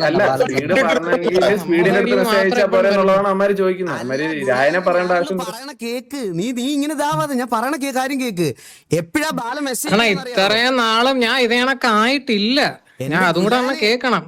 അല്ല സ്പീഡ് പറഞ്ഞെങ്കിൽ സ്പീഡിന്റെ അടുത്ത് മെസ്സേജ് അയച്ചാൽ പോലെ എന്നുള്ളതാണ് അവന്മാര് ചോദിക്കുന്നത്. അവന്മാര് രായനെ പറയേണ്ട ആവശ്യം. കേക്ക് നീ ഇങ്ങനെ ഇതാവാതെ ഞാൻ പറയണ കാര്യം കേക്ക്. എപ്പോഴാ ബാല മെസ്സേജ് ഇത്രയും നാളും ഞാൻ ഇതേ കണക്കായിട്ടില്ല. ഞാൻ അതും കൂടെ ഒന്ന് കേക്കണം.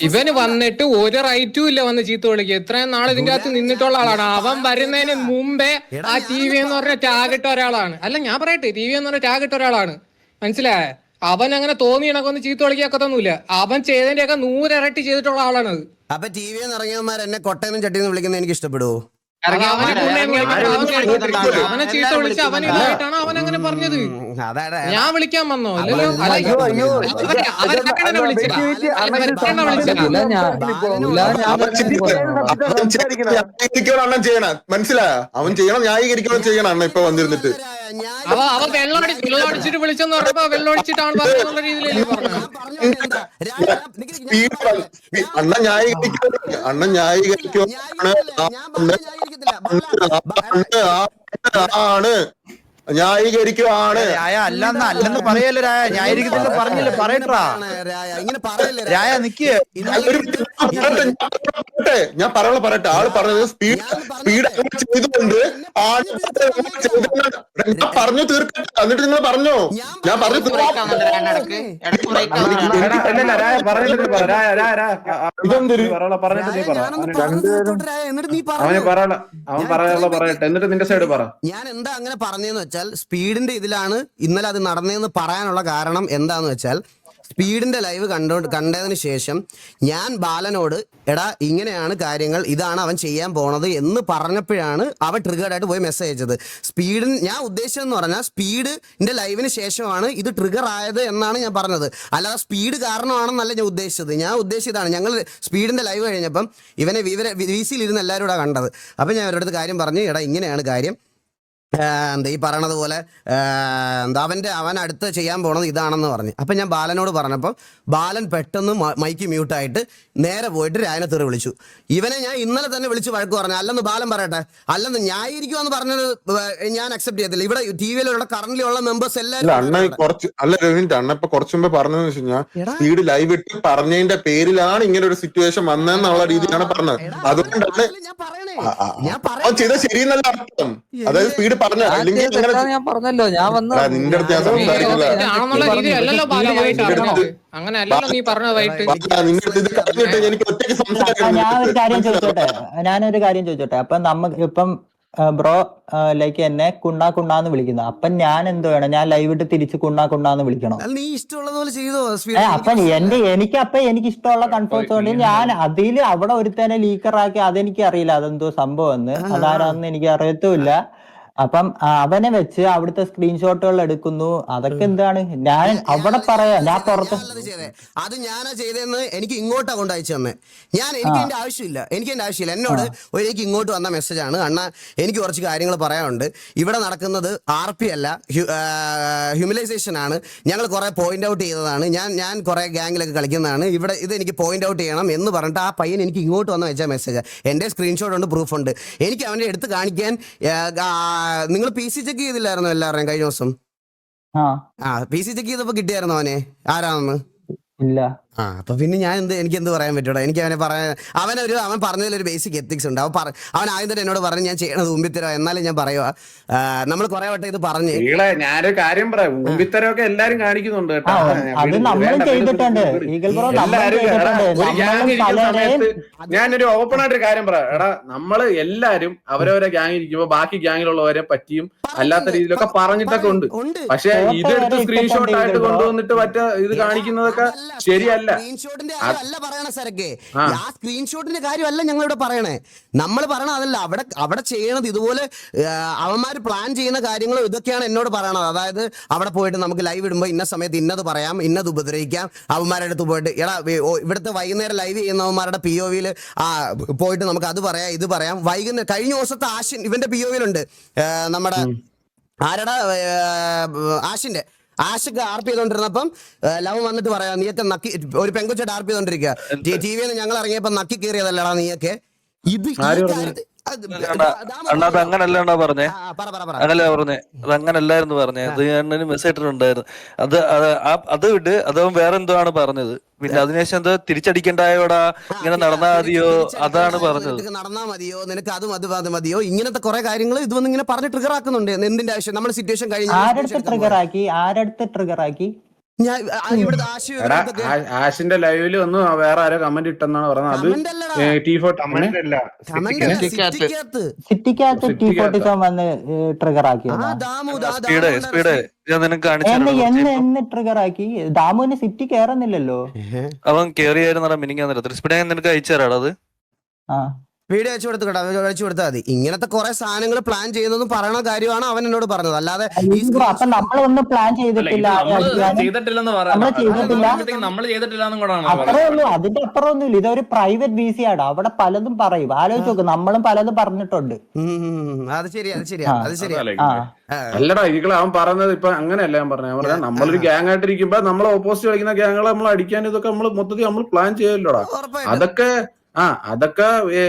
ഇവന് വന്നിട്ട് ഒരു റൈറ്റും ഇല്ല വന്ന് ചീത്ത വിളിക്കുക. ഇത്രയും നാൾ ഇതിന്റെ അകത്ത് നിന്നിട്ടുള്ള ആളാണ്. അവൻ വരുന്നതിന് മുമ്പേ ആ ടി വി എന്ന് പറഞ്ഞ ടാഗിട്ട ഒരാളാണ്. അല്ല ഞാൻ പറയട്ടെ, ടി വി എന്ന് പറഞ്ഞ ടാഗിട്ട ഒരാളാണ്, മനസ്സിലായേ? അവൻ അങ്ങനെ തോന്നി കണക്കൊന്ന് ചീത്ത വിളിക്കൊക്കത്തൊന്നുമില്ല. അവൻ ചെയ്തതിന്റെ ഒക്കെ 100 ഇരട്ടി ചെയ്തിട്ടുള്ള ആളാണത്. അപ്പൊ ടി വി ഇറങ്ങിയവന്മാർ എന്നെ കൊട്ടയെന്നും ചട്ടിന്ന് വിളിക്കുന്നത് എനിക്ക് ഇഷ്ടപ്പെടുവോ? അവനെ ചീത്ത വിളിച്ച് അവൻ ഇതായിട്ടാണ് അവൻ അങ്ങനെ പറഞ്ഞത്. ഞാൻ വിളിക്കാൻ വന്നോ? അല്ലല്ലോ. മനസ്സിലായോ? അവൻ ചെയ്യണം, ന്യായീകരിക്കണം ചെയ്യണം. ഇപ്പൊ വന്നിരുന്നിട്ട് അവൻ വെള്ളം അടിച്ചിട്ട് വിളിച്ചെന്ന് പറഞ്ഞപ്പോ വെള്ളം അടിച്ചിട്ടാണ് പറഞ്ഞ രീതിയിലല്ലേ പറഞ്ഞത്. അണ്ണൻ ന്യായീകരിക്കും ന്യായീകരിക്കുവാണ്. അല്ലെന്ന് പറയല്ലേ രായ, ന്യായീകരിക്കത്തില്ല പറഞ്ഞില്ല, പറയട്ടാ രായ നിക്ക്. ഞാൻ പറയട്ടെ. ആള് പറഞ്ഞത് സ്പീഡ് ചെയ്തുകൊണ്ട് പറഞ്ഞു തീർക്കട്ടെ. എന്നിട്ട് നിങ്ങൾ പറഞ്ഞോ? ഞാൻ പറഞ്ഞു ഞാൻ എന്താ അങ്ങനെ പറഞ്ഞതെന്ന് വെച്ചാൽ സ്പീഡിന്റെ ഇതിലാണ് ഇന്നലെ അത് നടന്നതെന്ന് പറയാനുള്ള കാരണം എന്താന്ന് വെച്ചാൽ സ്പീഡിന്റെ ലൈവ് കണ്ടതിന് ശേഷം ഞാൻ ബാലനോട് എടാ ഇങ്ങനെയാണ് കാര്യങ്ങൾ, ഇതാണ് അവൻ ചെയ്യാൻ പോണത് എന്ന് പറഞ്ഞപ്പോഴാണ് അവൻ ട്രിഗേർഡായിട്ട് പോയി മെസ്സേജ് അയച്ചത്. ഞാൻ ഉദ്ദേശിച്ചതെന്ന് പറഞ്ഞാൽ സ്പീഡിന്റെ ലൈവിന് ശേഷമാണ് ഇത് ട്രിഗർ ആയത് എന്നാണ് ഞാൻ പറഞ്ഞത്. അല്ലാതെ സ്പീഡ് കാരണമാണെന്നല്ല ഞാൻ ഉദ്ദേശിച്ചത്. ഞാൻ ഉദ്ദേശിച്ചതാണ്, ഞങ്ങൾ സ്പീഡിന്റെ ലൈവ് കഴിഞ്ഞപ്പം ഇവരെ വീസിയിലിരുന്ന് എല്ലാവരും കൂടെ കണ്ടത്. അപ്പം ഞാൻ അവരുടെ അടുത്ത് കാര്യം പറഞ്ഞു, എടാ ഇങ്ങനെയാണ് കാര്യം, എന്താ ഈ പറയണത് പോലെ അവൻ അടുത്ത് ചെയ്യാൻ പോണത് ഇതാണെന്ന് പറഞ്ഞു. അപ്പം ഞാൻ ബാലനോട് പറഞ്ഞപ്പോൾ ബാലൻ പെട്ടെന്ന് മൈക്ക് മ്യൂട്ടായിട്ട് നേരെ പോയിട്ട് രായനെ തെറി വിളിച്ചു. ഇവനെ ഞാൻ ഇന്നലെ തന്നെ വിളിച്ച് വഴക്ക് പറഞ്ഞു. അല്ലെന്ന് ബാലൻ പറയട്ടെ, അല്ലെന്ന് ന്യായീകരിക്കുമെന്ന് പറഞ്ഞത് ഞാൻ അക്സെപ്റ്റ് ചെയ്തില്ല. ഇവിടെ ടി വിയിലുള്ള കറന്റ് ഉള്ള മെമ്പേഴ്സ് എല്ലാവരും അണ്ണ ഇപ്പൊ കുറച്ചു മുമ്പ് പറഞ്ഞതെന്ന് വെച്ച് കഴിഞ്ഞാൽ സ്പീഡ് ലൈവ് ഇട്ട് പറഞ്ഞതിന്റെ പേരിലാണ് ഇങ്ങനെ ഒരു സിറ്റുവേഷൻ വന്നതെന്നുള്ള രീതിയിലാണ് പറഞ്ഞത്. അതുകൊണ്ടാണ് ചെയ്ത ശരിയെന്നല്ല അർത്ഥം. അതായത് സ്പീഡ് പറഞ്ഞു അല്ലെങ്കിൽ ഇങ്ങനെ ഞാൻ പറഞ്ഞല്ലോ ഞാൻ വന്ന് നിന്റെ അടുത്ത് ഞാൻ സംസാരിക്കില്ല ആണെന്നുള്ള രീതി അല്ലല്ലോ ബാല വൈകിട്ട് അറിഞ്ഞത്. അങ്ങനെ അല്ലല്ലോ നീ പറഞ്ഞത് വൈകിട്ട്. നിന്റെ അടുത്ത് ഇത് കഴിഞ്ഞിട്ട് എനിക്ക് ഒറ്റയ്ക്ക് സംസാരിക്കണം. ഞാനൊരു കാര്യം ചോദിച്ചോട്ടെ അപ്പൊ നമുക്ക് ഇപ്പം ബ്രോ ലൈക്ക് എന്നെ കുണ്ണാന്ന് വിളിക്കുന്നു. അപ്പൊ ഞാൻ എന്തോ വേണം? ഞാൻ ലൈവ് ഇട്ട് തിരിച്ച് കുണ്ണാന്ന് വിളിക്കണം? നീ ഇഷ്ടമുള്ളതുപോലെ ചെയ്തോ. അപ്പൊ എനിക്ക് ഇഷ്ടമുള്ള കൺഫേംസ് കൊണ്ട് ഞാൻ അതില് അവിടെ ഒരുത്തനെ ലീക്കറാക്കി. അതെനിക്ക് അറിയില്ല അതെന്തോ സംഭവം എന്ന്, അതാരാന്ന് എനിക്ക് അറിയത്തുമില്ല. അപ്പം അവനെ വെച്ച് അവിടുത്തെ സ്ക്രീൻഷോട്ടുകൾ എടുക്കുന്നു. അതൊക്കെ എന്താണ്? ഞാൻ അവിടെ പറയാം, ഞാൻ പുറത്ത് അത് ഞാനാ ചെയ്തതെന്ന് എനിക്ക് ഇങ്ങോട്ടാ കൊണ്ടയച്ചു തന്നെ. എനിക്ക് എന്റെ ആവശ്യമില്ല. എന്നോട് എനിക്ക് ഇങ്ങോട്ട് വന്ന മെസ്സേജാണ്, അണ്ണാ എനിക്ക് കുറച്ച് കാര്യങ്ങൾ പറയാനുണ്ട്. ഇവിടെ നടക്കുന്നത് RP അല്ല, ഹ്യൂമിലൈസേഷൻ ആണ്. ഞങ്ങൾ കുറെ പോയിന്റ് ഔട്ട് ചെയ്തതാണ്. ഞാൻ കുറെ ഗാങ്ങിലൊക്കെ കളിക്കുന്നതാണ്. ഇവിടെ ഇത് എനിക്ക് പോയിന്റ് ഔട്ട് ചെയ്യണം എന്ന് പറഞ്ഞിട്ട് ആ പയ്യൻ എനിക്ക് ഇങ്ങോട്ട് വന്ന് വെച്ച മെസ്സേജ്. എന്റെ സ്ക്രീൻഷോട്ട് ഉണ്ട്, പ്രൂഫ് ഉണ്ട്. എനിക്ക് അവന്റെ എടുത്ത് കാണിക്കാൻ. നിങ്ങൾ PC ചെക്ക് ചെയ്തില്ലായിരുന്നോ എല്ലാവരുടെയും കഴിഞ്ഞ ദിവസം? PC ചെക്ക് ചെയ്തപ്പോ കിട്ടിയായിരുന്നോ അവനെ ആരാണെന്ന്? ഇല്ല. അപ്പൊ പിന്നെ എനിക്ക് എന്ത് പറയാൻ പറ്റൂടാ? എനിക്ക് അവനെ പറയാൻ അവൻ പറഞ്ഞതിലൊരു ബേസിക് എത്തിക്സ് ഉണ്ട്. അവൻ ആദ്യം തന്നെ എന്നോട് പറഞ്ഞു ഞാൻ ചെയ്യണത് ഊമ്പിത്തരോ. എന്നാലും ഞാൻ പറയുക, നമ്മൾ കുറെ വട്ടം ഇത് പറഞ്ഞ്. ഞാനൊരു കാര്യം പറയാം, ഊമ്പിത്തരമൊക്കെ എല്ലാരും കാണിക്കുന്നുണ്ട് കേട്ടോ. ഞാനൊരു ഓപ്പൺ ആയിട്ടൊരു കാര്യം പറയാം. എടാ നമ്മള് എല്ലാരും അവരവരെ ഗ്യാങ് ഇരിക്കുമ്പോ ബാക്കി ഗ്യാങ്ങിലുള്ളവരെ പറ്റിയും അല്ലാത്ത രീതിയിലൊക്കെ പറഞ്ഞിട്ടൊക്കെ ഉണ്ട്. പക്ഷെ ഇതെടുത്ത് സ്ക്രീൻഷോട്ട് ആയിട്ട് കൊണ്ടുവന്നിട്ട് മറ്റേ ഇത് കാണിക്കുന്നതൊക്കെ ശരിയല്ല. സ്ക്രീൻഷോട്ടിന്റെ കാര്യമല്ല പറയണ സാറൊക്കെ. ആ സ്ക്രീൻഷോട്ടിന്റെ കാര്യമല്ല ഞങ്ങളിവിടെ പറയണേ. നമ്മൾ പറയണ അതല്ല. അവിടെ ചെയ്യണത് ഇതുപോലെ അവന്മാര് പ്ലാൻ ചെയ്യുന്ന കാര്യങ്ങളും ഇതൊക്കെയാണ് എന്നോട് പറയണത്. അതായത് അവിടെ പോയിട്ട് നമുക്ക് ലൈവ് ഇടുമ്പോൾ ഇന്ന സമയത്ത് ഇന്നത് പറയാം, ഇന്നത് ഉപദ്രവിക്കാം. അവന്മാരുടെ അടുത്ത് പോയിട്ട് ഇവിടുത്തെ വൈകുന്നേരം ലൈവ് ചെയ്യുന്നവന്മാരുടെ POVയിൽ പോയിട്ട് നമുക്ക് അത് പറയാം, ഇത് പറയാം. വൈകുന്നേരം കഴിഞ്ഞ ദിവസത്തെ ആഷിൻ ഇവന്റെ POVയിലുണ്ട്. നമ്മുടെ ആഷിക്ക് RP ചെയ്തോണ്ടിരുന്നപ്പം ലവ് വന്നിട്ട് പറയാം, നീയൊക്കെ നക്കി ഒരു പെങ്കൊച്ചായിട്ട് RP ചെയ്തോണ്ടിരിക്കുക. TV ഞങ്ങൾ ഇറങ്ങിയപ്പോ നക്കി കയറിയതല്ലടാ നീയൊക്കെ. ഇത് അത് അങ്ങനല്ല പറഞ്ഞേ, അങ്ങനല്ല പറഞ്ഞേ, അത് അങ്ങനല്ലായിരുന്നു പറഞ്ഞേ. അത് ഞാൻ മെസ്സേജ് ഇട്ടിട്ടുണ്ടായിരുന്നു. അത് വിട്ട് അതവൻ വേറെ എന്തോ ആണ് പറഞ്ഞത്. പിന്നെ അതിനുശേഷം എന്താ തിരിച്ചടിക്കണ്ടായോടാ, ഇങ്ങനെ നടന്നാ മതിയോ, അതാണ് പറഞ്ഞത്. നടന്നാ മതിയോ, നിനക്ക് അത് മതിയോ, ഇങ്ങനത്തെ കുറെ കാര്യങ്ങൾ ഇത് വന്ന് ഇങ്ങനെ പറഞ്ഞ് ട്രിഗർ ആക്കുന്നുണ്ട്. എന്തിന്റെ ആവശ്യം? നമ്മുടെ സിറ്റുവേഷൻ ട്രിഗറാക്കി ആഷിന്റെ ലൈവില് ഒന്ന് വേറെ ആരോ കമന്റ് ഇട്ടെന്നാണ് പറഞ്ഞത്. അത് T47 വന്ന് ട്രിഗറാക്കി. ട്രിഗറാക്കി. ദാമുവിന് സിറ്റി കയറുന്നില്ലല്ലോ. അവൻ കേറിയായിരുന്നടാ മിനിങ്ങാന്നില്ല. നിനക്ക് അയച്ചുതരാടാ അത്. വീഡിയോ അയച്ചു കൊടുത്താൽ മതി. ഇങ്ങനത്തെ കുറെ സാധനങ്ങൾ പ്ലാൻ ചെയ്യുന്നതും പറയണ കാര്യമാണ് അവൻ എന്നോട് പറഞ്ഞത്. അല്ലാതെ അപ്പൊ നമ്മളൊന്നും പ്ലാൻ ചെയ്തിട്ടില്ല. അത്രേ ഉള്ളൂ, അതിന്റെ അപ്പുറം ഒന്നുമില്ല. ഇതൊരു പ്രൈവറ്റ് VC ആണ്. അവിടെ പലതും പറയും. ആലോചിച്ച് നോക്ക്, നമ്മളും പലതും പറഞ്ഞിട്ടുണ്ട്. അത് ശരിയാ. അല്ലടാ ഇതികളെ അവൻ പറഞ്ഞത് ഇപ്പൊ അങ്ങനെയല്ല. ഞാൻ പറഞ്ഞ നമ്മളൊരു ഗ്യാങ് ആയിട്ടിരിക്കുമ്പോ നമ്മളെ ഓപ്പോസിറ്റ് കളിക്കുന്ന ഗ്യാങ്ങുകളെ നമ്മൾ അടിക്കാൻ ഇതൊക്കെ മൊത്തത്തിൽ നമ്മൾ പ്ലാൻ ചെയ്യല്ലോടാ. അതൊക്കെ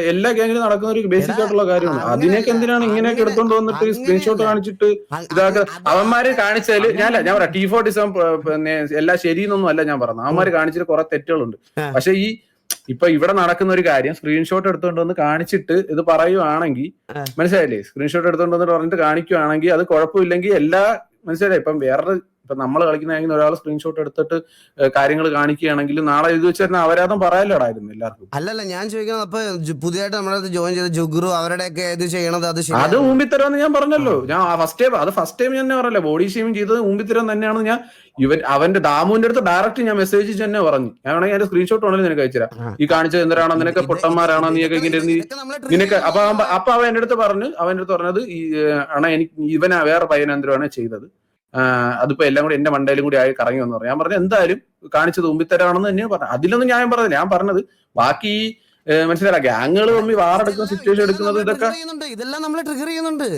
എല്ലാ ഗ്യാങ്ങിലും നടക്കുന്ന ഒരു ബേസിക് ആയിട്ടുള്ള കാര്യമാണ്. അതിനൊക്കെ എന്തിനാണ് ഇങ്ങനെയൊക്കെ എടുത്തോണ്ട് വന്നിട്ട് സ്ക്രീൻഷോട്ട് കാണിച്ചിട്ട് ഇതാക്കുക? അവന്മാര് കാണിച്ചാല് ഞാൻ പറയാം, T47 എല്ലാം ശരിയെന്നൊന്നും അല്ല ഞാൻ പറഞ്ഞത്. അവന്മാര് കാണിച്ചിട്ട് കുറെ തെറ്റുകളുണ്ട്. പക്ഷെ ഇപ്പൊ ഇവിടെ നടക്കുന്ന ഒരു കാര്യം സ്ക്രീൻഷോട്ട് എടുത്തോണ്ട് വന്ന് കാണിച്ചിട്ട് ഇത് പറയുവാണെങ്കിൽ, മനസ്സിലായില്ലേ? സ്ക്രീൻഷോട്ട് എടുത്തോണ്ട് വന്നിട്ട് പറഞ്ഞിട്ട് കാണിക്കുവാണെങ്കിൽ അത് കുഴപ്പമില്ലെങ്കിൽ മനസ്സിലായി. ഇപ്പൊ നമ്മൾ കളിക്കുന്ന ഒരാൾ സ്ക്രീൻഷോട്ട് എടുത്തിട്ട് കാര്യങ്ങൾ കാണിക്കുകയാണെങ്കിൽ നാളെ ഇത് വെച്ച് തന്നെ അവരാതും പറയാലോടായിരുന്നു എല്ലാവർക്കും. അല്ലല്ല, ഞാൻ ചോദിക്കുന്നത് അപ്പൊ പുതിയതായിട്ട് നമ്മളത് ജോയിൻ ചെയ്ത ജുഗ്രു അവരുടെയൊക്കെ ഇത് ചെയ്യണത് അത് ഊമ്പിത്തരമെന്ന് ഞാൻ പറഞ്ഞല്ലോ. ഞാൻ ഫസ്റ്റ് ടൈം ഞാൻ പറഞ്ഞല്ലോ, ബോഡി ഷേമിങ് ചെയ്തത് ഊമ്പിത്തരം തന്നെയാണെന്ന് ഞാൻ അവന്റെ ദാമുവിന്റെ അടുത്ത് ഡയറക്റ്റ് ഞാൻ മെസ്സേജ് തന്നെ പറഞ്ഞു. ഞാൻ വേണമെങ്കിൽ അതിന്റെ സ്ക്രീൻഷോട്ട് ഉണ്ടെങ്കിൽ നിനക്ക് അയച്ചുതരാം. ഈ കാണിച്ചത് എന്തരാണോ, നിനക്ക് പൊട്ടന്മാരാണോ, നീയൊക്കെ ഇങ്ങനെ നിനക്ക് അപ്പൊ അവൻ എന്റെ അടുത്ത് പറഞ്ഞത് ഇവനാ വേറെ പയ്യനെന്തരമാണ് ചെയ്തത്. അതിപ്പോ എല്ലാം കൂടി എന്റെ മണ്ടയിലും കൂടി ആയി കറങ്ങി വന്നു പറഞ്ഞു. ഞാൻ പറഞ്ഞു എന്തായാലും കാണിച്ചത് ഉമ്പിത്തരാണെന്ന് തന്നെയാണ് പറഞ്ഞത്. അതിലൊന്നും ഞാൻ പറഞ്ഞില്ല. ഞാൻ പറഞ്ഞത് ബാക്കി മനസ്സിലാ ഗ്യാങ്ങുകൾ തമ്മിൽ വാറെടുക്കുന്ന സിറ്റുവേഷൻ എടുക്കുന്നത് ഇതെല്ലാം നമ്മളെ ട്രിഗർ ചെയ്യുന്നുണ്ട്.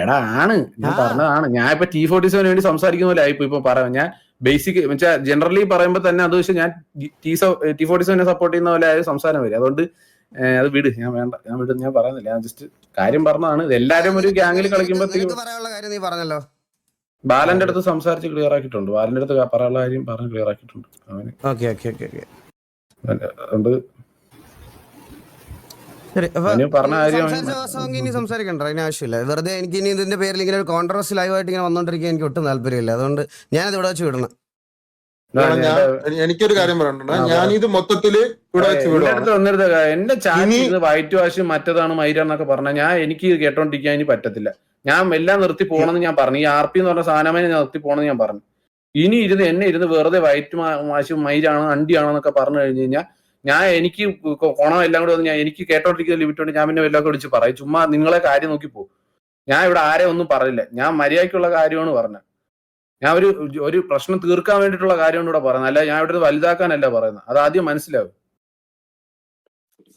എടാ ആണ്, ഞാൻ പറഞ്ഞതാണ്. ഞാൻ ഇപ്പൊ T47 വേണ്ടി സംസാരിക്കുന്ന പോലെ ആയിപ്പോ ഇപ്പൊ പറയാം. ഞാൻ ബേസിക് ജനറലി പറയുമ്പോ തന്നെ അത് വെച്ച് ഞാൻ T47 സപ്പോർട്ട് ചെയ്യുന്ന പോലെ ആയ സംസാരം വരും. അതുകൊണ്ട് അത് വിട്, ഞാൻ പറയുന്നില്ല. ഞാൻ ജസ്റ്റ് കാര്യം പറഞ്ഞതാണ്. എല്ലാരും ഒരു ഗ്യാങ്ങിൽ കളിക്കുമ്പോഴത്തേക്കും പറയാനുള്ള കാര്യം നീ പറഞ്ഞല്ലോ. ബാലന്റെ അടുത്ത് സംസാരിച്ച് ക്ലിയർ ആക്കിയിട്ടുണ്ട്. ബാലന്റെ അടുത്ത് പറയാനുള്ള കാര്യം പറഞ്ഞ് ക്ലിയർ ആക്കിയിട്ടുണ്ട് അവന്. ഓക്കെ. അതുകൊണ്ട് പറഞ്ഞ കാര്യം ഇനി സംസാരിക്കണ്ട, അതിന് ആവശ്യമില്ല. വെറുതെ എനിക്ക് ഇനി ഇതിന്റെ പേരിൽ ഇങ്ങനെ ഒരു കോൺട്രവേഴ്സി ലൈവായിട്ട് ഇങ്ങനെ വന്നോണ്ടിരിക്കാൻ എനിക്ക് ഒട്ടും താല്പര്യമില്ല. അതുകൊണ്ട് ഞാനത് ഇവിടെ വെച്ച് വിടണം. എനിക്കൊരു കാര്യം പറയണ്ട, ഞാനിത് മൊത്തത്തില് ഇവിടെ വെച്ച് വന്നിരുന്ന എന്റെ ചാനൽ വൈറ്റ് വാഷ് മറ്റേതാണ് മൈരാന്നൊക്കെ പറഞ്ഞാൽ എനിക്ക് കേട്ടോണ്ടിരിക്കാൻ ഇനി പറ്റത്തില്ല. ഞാൻ എല്ലാം നിർത്തി പോകണമെന്ന് ഞാൻ പറഞ്ഞു. ഈ RP എന്ന് പറഞ്ഞ സാധനമേ ഞാൻ നിർത്തി പോകണമെന്ന് ഞാൻ പറഞ്ഞു. ഇനി എന്നെ ഇരുന്ന് വെറുതെ വൈറ്റ് വാഷ് മൈരാണ് അണ്ടിയാണെന്നൊക്കെ പറഞ്ഞു കഴിഞ്ഞു കഴിഞ്ഞാൽ എനിക്ക് കോണം എല്ലാം കൂടെ വന്ന് എനിക്ക് കേട്ടോണ്ടിരിക്കുന്ന ലിമിറ്റ് കൊണ്ട് ഞാൻ പിന്നെ വല്ലതൊക്കെ വിളിച്ച് പറയും. ചുമ്മാ നിങ്ങളെ കാര്യം നോക്കി പോകും. ഞാൻ ഇവിടെ ആരെയും ഒന്നും പറഞ്ഞില്ല. ഞാൻ മര്യാദയ്ക്കുള്ള കാര്യമാണ് പറഞ്ഞത്. ഞാൻ ഒരു പ്രശ്നം തീർക്കാൻ വേണ്ടിയിട്ടുള്ള കാര്യമാണ് ഇവിടെ പറയുന്നത്. അല്ല ഞാൻ ഇവിടെ വലുതാക്കാനല്ല പറയുന്നത്. അത് ആദ്യം മനസ്സിലാവും.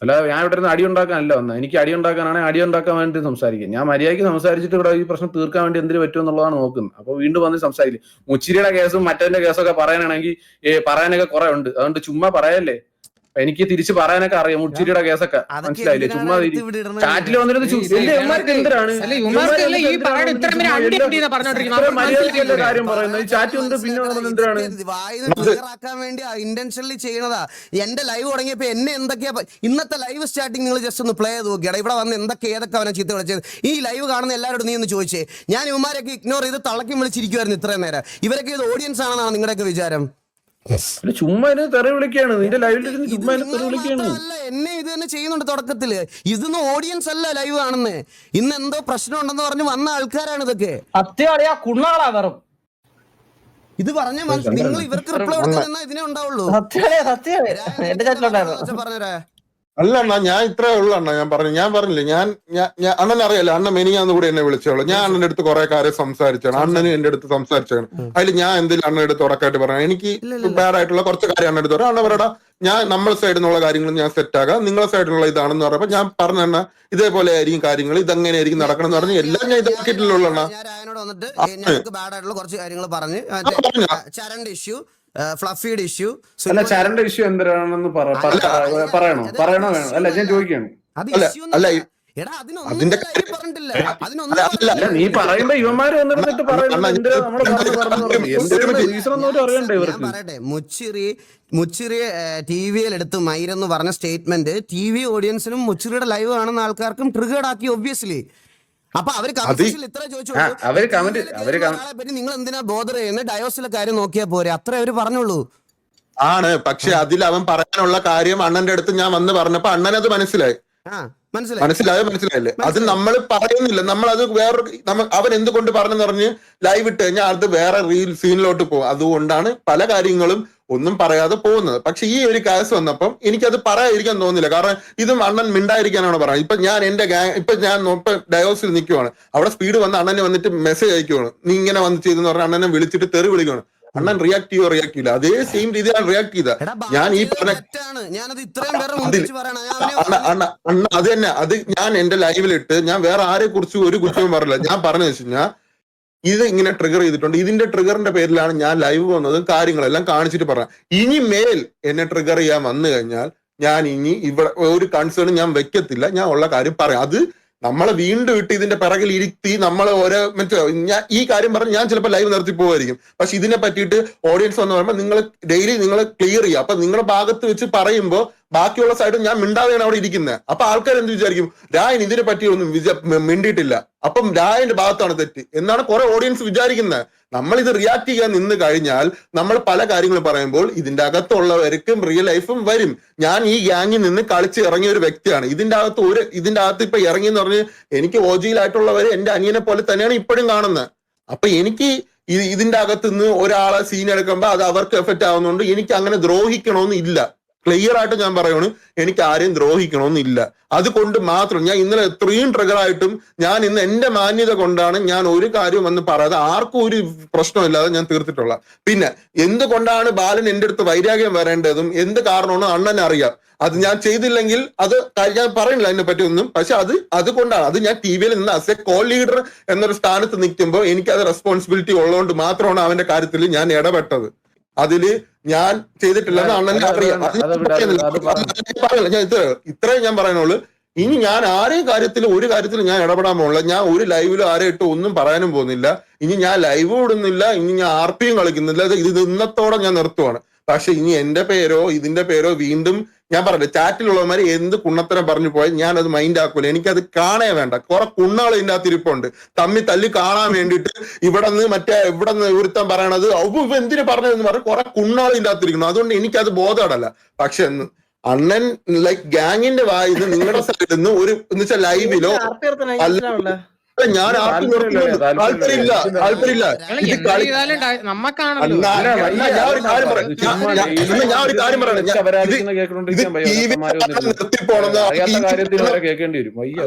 അല്ല ഞാൻ ഇവിടെ നിന്ന് അടിയുണ്ടാക്കാനല്ല വന്നത്. എനിക്ക് അടിയുണ്ടാക്കാനാണെങ്കിൽ അടിയുണ്ടാക്കാൻ വേണ്ടി സംസാരിക്കും. ഞാൻ മര്യാദയ്ക്ക് സംസാരിച്ചിട്ട് ഇവിടെ ഈ പ്രശ്നം തീർക്കാൻ വേണ്ടി എന്തിനു പറ്റും എന്നുള്ളതാണ് നോക്കുന്നത്. അപ്പൊ വീണ്ടും വന്ന് സംസാരിക്കും. മുച്ചിരിയുടെ കേസും മറ്റേന്റെ കേസൊക്കെ പറയാനാണെങ്കിൽ പറയാനൊക്കെ കുറെ ഉണ്ട്. അതുകൊണ്ട് ചുമ്മാ പറയല്ലേ. എനിക്ക് തിരിച്ച് പറയാനൊക്കെ അറിയാം. മുച്ചിരിയുടെ കേസൊക്കെ മനസ്സിലായില്ലേ? ചുമ്മാ ചാറ്റിൽ വന്നിരുന്ന് എന്തിനാണ് കാര്യം പറയുന്നത്? ചാറ്റ് കൊണ്ട് പിന്നെ എന്തിനാണ് വേണ്ടി ഇന്റൻഷനലി ചെയ്യണതാ. എന്റെ ലൈവ് തുടങ്ങിയപ്പോ എന്നെ എന്തൊക്കെയാ ഇന്നത്തെ ലൈവ് സ്റ്റാർട്ടിങ് നിങ്ങൾ ജസ്റ്റ് ഒന്ന് പ്ലേ ചെയ്ത് നോക്കിയാടാ. ഇവിടെ വന്ന് ഏതൊക്കെ അവനെ ചീത്ത വിളിച്ചത്. ഈ ലൈവ് കാണുന്ന എല്ലാവരോടും നീ ഒന്ന് ചോദിച്ചേ. ഞാൻ ഇവന്മാരൊക്കെ ഇഗ്നോർ ചെയ്ത് തളക്കി വിളിച്ചിരിക്കുവായിരുന്നു ഇത്രയും നേരം. ഇവരൊക്കെ ഇത് ഓഡിയൻസ് ആണെന്നാണ് നിങ്ങളുടെയൊക്കെ വിചാരം? ചുമ്മാ തെറി വിളിക്കുകയാണ്. നിന്റെ ലൈവിൽ ചുമ്മാ തെറി വിളിക്കുകയാണ്. എന്നെ ഇത് തന്നെ ചെയ്യുന്നുണ്ട് തുടക്കത്തില്. ഇതൊന്നും ഓഡിയൻസ് അല്ല ലൈവ് കാണുന്നത്. ഇന്ന് എന്തോ പ്രശ്നം ഉണ്ടെന്ന് പറഞ്ഞ് വന്ന ആൾക്കാരാണ് ഇതൊക്കെ. ഇത് പറഞ്ഞ നിങ്ങൾ ഇവർക്ക് റിപ്ലൈ കൊടുക്കാൻ ഇതിനെ ഉണ്ടാവുള്ളൂ. പറഞ്ഞേ അല്ല അണ്ണാ, ഞാൻ ഇത്രേ ഉള്ളു അണ്ണാ. ഞാൻ പറഞ്ഞില്ലേ, ഞാൻ അണ്ണൻ അറിയാലോ, അണ്ണൻ മെനിയാന്ന് കൂടി എന്നെ വിളിച്ചോളൂ. ഞാൻ അണ്ണന്റെ അടുത്ത് കുറെ കാര്യം സംസാരിച്ചാണ്. അണ്ണനും എന്റെ അടുത്ത് സംസാരിച്ചാണ്. അതിൽ ഞാൻ എന്തെങ്കിലും അണ്ണന്റെ അടുത്ത് ഉറക്കായിട്ട് പറയാം. എനിക്ക് ബാഡ് ആയിട്ടുള്ള കുറച്ച് കാര്യം അണ്ണൻ അടുത്ത് പറയാം. അണ്ണ പറയടാ, ഞാൻ നമ്മളെ സൈഡിൽ നിന്നുള്ള കാര്യങ്ങൾ ഞാൻ സെറ്റ് ആകാം, നിങ്ങളെ സൈഡിലുള്ള ഇതാണെന്ന് പറയുമ്പോൾ ഞാൻ പറഞ്ഞ അണ്ണ ഇതേപോലെ ആയിരിക്കും കാര്യങ്ങൾ, ഇതെങ്ങനെയായിരിക്കും നടക്കണം എന്ന് പറഞ്ഞ് എല്ലാം ഞാൻ ഇതാക്കിയിട്ടുള്ളൂ അണ്ണ. കുറച്ച് കാര്യങ്ങൾ പറഞ്ഞു. ചരണ്ട് ഇഷ്യൂ, ഫ്ലഫിയുടെ ഇഷ്യൂ. അല്ല, ചരണ്ട ഇഷ്യൂ എന്തിനാണെന്ന് പറയണോ വേണോ? അല്ല ഞാൻ ചോദിക്കാണ്. നീ പറയുമ്പോ ഇവന്മാര് വന്നിട്ട് പറയണ്ടേ ഇവർക്ക്? പറയട്ടെ, മുച്ചിറി TVയിൽ എടുത്ത് മൈരെന്ന് പറഞ്ഞ സ്റ്റേറ്റ്മെന്റ് TV ഓഡിയൻസിനും മുച്ചിറിയുടെ ലൈവ് കാണുന്ന ആൾക്കാർക്കും ട്രിഗേർഡ് ആക്കി ഒബ്വിയസ്ലി. അപ്പൊ അവര് ഇത്ര ചോദിച്ചു, നിങ്ങൾ എന്തിനാ ബോധർ ചെയ്യുന്നത്? ഡയോസിലെ കാര്യം നോക്കിയാ പോരെ, അത്ര അവര് പറഞ്ഞുള്ളൂ. ആണ്, പക്ഷെ അതിൽ അവൻ പറയാനുള്ള കാര്യം അണ്ണന്റെ അടുത്ത് ഞാൻ വന്ന് പറഞ്ഞപ്പോ അണ്ണനത് മനസ്സിലായി. മനസ്സിലായില്ലേ? അത് നമ്മൾ പറയുന്നില്ല. നമ്മളത് അവൻ എന്തുകൊണ്ട് പറഞ്ഞെന്ന് പറഞ്ഞ് ലൈവ് ഇട്ട് കഴിഞ്ഞാൽ അത് വേറെ റീൽ സീനിലോട്ട് പോകും. അതുകൊണ്ടാണ് പല കാര്യങ്ങളും ഒന്നും പറയാതെ പോകുന്നത്. പക്ഷെ ഈ ഒരു കേസ് വന്നപ്പം എനിക്കത് പറയാതിരിക്കാൻ തോന്നില്ല. കാരണം ഇതും അണ്ണൻ മിണ്ടായിരിക്കാനാണ് പറയുന്നത്. ഇപ്പൊ ഞാൻ എന്റെ ഞാൻ ഡയോസിൽ നിൽക്കുവാണ്. അവിടെ സ്പീഡ് വന്ന് അണ്ണനെ വന്നിട്ട് മെസ്സേജ് അയക്കുവാണ്, നീ ഇങ്ങനെ വന്ന് ചെയ്തെന്ന് പറഞ്ഞാൽ അണ്ണനെ വിളിച്ചിട്ട് തെറി വിളിക്കുവാണ്. അണ്ണൻ റിയാക്ട് ചെയ്യില്ല. അതേ സെയിം രീതിയിലാണ് റിയാക്ട് ചെയ്ത. ഞാൻ ഈ പറഞ്ഞ അണ്ണ അത് തന്നെ, അത് ഞാൻ എന്റെ ലൈവിലിട്ട് ഞാൻ വേറെ ആരെ കുറിച്ച് ഒരു കുറ്റവും പറഞ്ഞില്ല. ഞാൻ പറഞ്ഞു വെച്ച് കഴിഞ്ഞാൽ ഇത് ഇങ്ങനെ ട്രിഗർ ചെയ്തിട്ടുണ്ട്. ഇതിന്റെ ട്രിഗറിന്റെ പേരിലാണ് ഞാൻ ലൈവ് വന്നതും കാര്യങ്ങളെല്ലാം കാണിച്ചിട്ട് പറയാം. ഇനി മേൽ എന്നെ ട്രിഗർ ചെയ്യാൻ വന്നു കഴിഞ്ഞാൽ ഞാൻ ഇനി ഇവിടെ ഒരു കൺസേൺ ഞാൻ വെക്കത്തില്ല. ഞാൻ ഉള്ള കാര്യം പറയാം. അത് നമ്മളെ വീണ്ടും ഇട്ട് ഇതിന്റെ പിറകിൽ ഇരുത്തി നമ്മളെ ഓരോ ഞാൻ ഈ കാര്യം പറഞ്ഞ് ഞാൻ ചിലപ്പോൾ ലൈവ് നിർത്തി പോവായിരിക്കും. പക്ഷെ ഇതിനെ പറ്റിയിട്ട് ഓഡിയൻസ് വന്ന് പറയുമ്പോൾ നിങ്ങൾ ഡെയിലി നിങ്ങൾ ക്ലിയർ ചെയ്യുക. അപ്പൊ നിങ്ങളുടെ ഭാഗത്ത് വെച്ച് പറയുമ്പോൾ ബാക്കിയുള്ള സൈഡ് ഞാൻ മിണ്ടാതെയാണ് അവിടെ ഇരിക്കുന്നത്. അപ്പൊ ആൾക്കാർ എന്ത് വിചാരിക്കും, രായൻ ഇതിനെ പറ്റി ഒന്നും മിണ്ടിയിട്ടില്ല, അപ്പം രായന്റെ ഭാഗത്താണ് തെറ്റ് എന്നാണ് കുറെ ഓഡിയൻസ് വിചാരിക്കുന്നത്. നമ്മൾ ഇത് റിയാക്ട് ചെയ്യാൻ നിന്ന് കഴിഞ്ഞാൽ നമ്മൾ പല കാര്യങ്ങൾ പറയുമ്പോൾ ഇതിന്റെ അകത്തുള്ളവർക്കും റിയൽ ലൈഫും വരും. ഞാൻ ഈ ഗ്യാങ്ങിൽ നിന്ന് കളിച്ച് ഇറങ്ങിയ ഒരു വ്യക്തിയാണ്. ഇതിന്റെ അകത്ത് ഇപ്പൊ ഇറങ്ങി എന്ന് പറഞ്ഞ് എനിക്ക് ഓജിയിലായിട്ടുള്ളവര് എന്റെ അനിയനെ പോലെ തന്നെയാണ് ഇപ്പോഴും കാണുന്നത്. അപ്പൊ എനിക്ക് ഇതിന്റെ അകത്ത് നിന്ന് ഒരാളെ സീൻ എടുക്കുമ്പോൾ അത് അവർക്ക് എഫക്റ്റ് ആവുന്നതുകൊണ്ട് എനിക്ക് അങ്ങനെ ദ്രോഹിക്കണമെന്ന് ഇല്ല. ക്ലിയർ ആയിട്ട് ഞാൻ പറയുന്നു, എനിക്ക് ആരെയും ദ്രോഹിക്കണമെന്നില്ല. അതുകൊണ്ട് മാത്രം ഞാൻ ഇന്നലെ എത്രയും ട്രിഗറായിട്ടും ഞാൻ ഇന്ന് എന്റെ മാന്യത കൊണ്ടാണ് ഞാൻ ഒരു കാര്യം വന്ന് പറയാതെ ആർക്കും ഒരു പ്രശ്നമില്ലാതെ ഞാൻ തീർത്തിട്ടുള്ള. പിന്നെ എന്തുകൊണ്ടാണ് ബാലൻ എന്റെ അടുത്ത് വൈരാഗ്യം വരേണ്ടതും എന്ത് കാരണമാണ് അണ്ണനെ അറിയാം. അത് ഞാൻ ചെയ്തില്ലെങ്കിൽ അത് ഞാൻ പറയുന്നില്ല അതിനെ പറ്റി ഒന്നും. പക്ഷെ അതുകൊണ്ടാണ് അത് ഞാൻ TVയിൽ നിന്ന് ആസ് എ കോ ലീഡർ എന്നൊരു സ്ഥാനത്ത് നിൽക്കുമ്പോൾ എനിക്ക് അത് റെസ്പോൺസിബിലിറ്റി ഉള്ളതുകൊണ്ട് മാത്രമാണ് അവന്റെ കാര്യത്തിൽ ഞാൻ ഇടപെട്ടത്. അതില് ഞാൻ ചെയ്തിട്ടില്ലെന്ന് അണ്ണനെ അറിയാം. ഞാൻ ഇത്രയും ഞാൻ പറയുന്നുള്ളൂ. ഇനി ഞാൻ ആരെയും ഒരു കാര്യത്തിൽ ഞാൻ ഇടപെടാൻ പോകുന്നില്ല. ഞാൻ ഒരു ലൈവിലും ആരെയും ഇട്ട് ഒന്നും പറയാനും പോകുന്നില്ല. ഇനി ഞാൻ ലൈവ് ഇടുന്നില്ല. ഇനി ഞാൻ RPയും കളിക്കുന്നില്ല. ഇത് ഇന്നത്തോടെ ഞാൻ നിർത്തുവാണ്. പക്ഷെ ഇനി എന്റെ പേരോ ഇതിന്റെ പേരോ വീണ്ടും ഞാൻ പറഞ്ഞില്ല, ചാറ്റിലുള്ളവന്മാര് എന്ത് കുണ്ണത്തരം പറഞ്ഞു പോയാൽ ഞാൻ അത് മൈൻഡ് ആക്കൂല. എനിക്കത് കാണേ വേണ്ട. കുറെ കുണ്ണാൾ ഇതിന്റെ അകത്ത് ഇരിപ്പുണ്ട്, തമ്മി തല്ലി കാണാൻ വേണ്ടിയിട്ട്. ഇവിടെ നിന്ന് ഒരുത്തൻ പറയണത് ഇവ എന്തിനു പറഞ്ഞതെന്ന് പറഞ്ഞ് കുറെ കുണ്ണാൾ ഇതിന്റെ അകത്തിരിക്കണം. അതുകൊണ്ട് എനിക്കത് ബോധമല്ല. പക്ഷെ അണ്ണൻ ലൈക്ക് ഗ്യാങ്ങിന്റെ വായിന്ന് നിങ്ങളുടെ സൈഡിൽ നിന്ന് ഒരു എന്ന് വെച്ചാൽ ലൈവിലോ ഞാൻ താല്പര്യമില്ല. ഇത് നമ്മക്കാണല്ലോ ഞാൻ ഒരു കാര്യം പറയണം.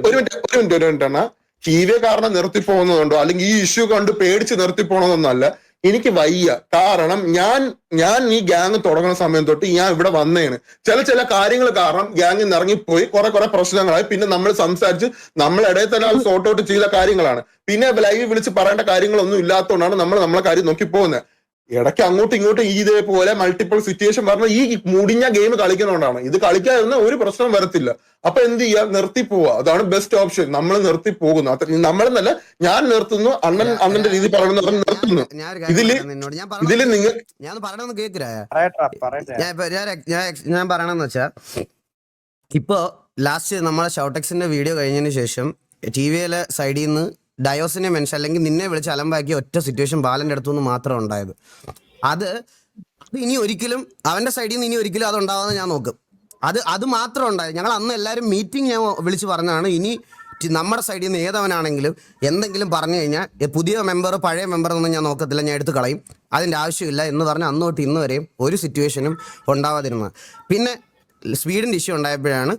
ഒരു മിനിറ്റ് അണ്ണാ, TV കാരണം നിർത്തി പോകുന്നതുകൊണ്ടോ അല്ലെങ്കിൽ ഈ ഇഷ്യൂ കൊണ്ട് പേടിച്ച് നിർത്തി പോകണമെന്നല്ല. എനിക്ക് വയ്യ. കാരണം ഞാൻ ഈ ഗ്യാങ് തുടങ്ങുന്ന സമയം തൊട്ട് ഞാൻ ഇവിടെ വന്നേണ്. ചില കാര്യങ്ങൾ കാരണം ഗ്യാങ്ങിൽ നിന്ന് ഇറങ്ങിപ്പോയി കുറെ പ്രശ്നങ്ങളായി. പിന്നെ നമ്മൾ സംസാരിച്ച് നമ്മളിടയിൽ തന്നെ അത് സോർട്ട് ഔട്ട് ചെയ്ത കാര്യങ്ങളാണ്. പിന്നെ ലൈവ് വിളിച്ച് പറയേണ്ട കാര്യങ്ങളൊന്നും ഇല്ലാത്തതുകൊണ്ടാണ് നമ്മളെ കാര്യം നോക്കി പോകുന്നത്. ഇടയ്ക്ക് അങ്ങോട്ടും ഇങ്ങോട്ടും ഇതേപോലെ മൾട്ടിപ്പിൾ സിറ്റുവേഷൻ പറഞ്ഞ ഈ മുടിഞ്ഞ ഗെയിം കളിക്കുന്നതുകൊണ്ടാണ്. ഇത് കളിക്കാതിരുന്ന ഒരു പ്രശ്നം വരത്തില്ല. അപ്പൊ എന്ത് ചെയ്യാ, നിർത്തി പോവാ. അതാണ് ബെസ്റ്റ് ഓപ്ഷൻ. നമ്മൾ നിർത്തി പോകുന്നു. അത്ര നമ്മളെന്നല്ല, ഞാൻ നിർത്തുന്നു, അണ്ണന്റെ രീതി പറയുന്ന നിർത്തുന്നു. ഇതില് നിങ്ങൾ ഞാൻ പറയണമെന്ന് കേൾക്കില്ല. ഞാൻ പറയണെന്ന് വെച്ചാ, ഇപ്പോ ലാസ്റ്റ് നമ്മളെ ഷൗടെക്സിന്റെ വീഡിയോ കഴിഞ്ഞതിന് ശേഷം TV-യിലെ സൈഡിൽ നിന്ന് ഡയോസിനെ മെൻഷൻ അല്ലെങ്കിൽ നിന്നെ വിളിച്ച് അലമ്പാക്കിയ ഒറ്റ സിറ്റുവേഷൻ ബാലന്റെ അടുത്തുനിന്ന് മാത്രം ഉണ്ടായത്. അത് ഇനി ഒരിക്കലും അവന്റെ സൈഡിൽ നിന്ന് ഇനി ഒരിക്കലും അത് ഉണ്ടാവാതെ ഞാൻ നോക്കും. അത് മാത്രം ഉണ്ടായത്. ഞങ്ങൾ അന്ന് എല്ലാവരും മീറ്റിംഗ് ഞാൻ വിളിച്ച് പറഞ്ഞതാണ്, ഇനി നമ്മുടെ സൈഡിൽ നിന്ന് ഏതവനാണെങ്കിലും എന്തെങ്കിലും പറഞ്ഞു കഴിഞ്ഞാൽ പുതിയ മെമ്പർ പഴയ മെമ്പർ എന്നൊന്നും ഞാൻ നോക്കത്തില്ല, ഞാൻ എടുത്ത് കളയും, അതിൻ്റെ ആവശ്യമില്ല എന്ന് പറഞ്ഞ് അന്ന് തൊട്ട് ഇന്ന് വരെയും ഒരു സിറ്റുവേഷനും ഉണ്ടാവാതിരുന്നത്. പിന്നെ സ്പീഡിൻ്റെ ഇഷ്യൂ ഉണ്ടായപ്പോഴാണ്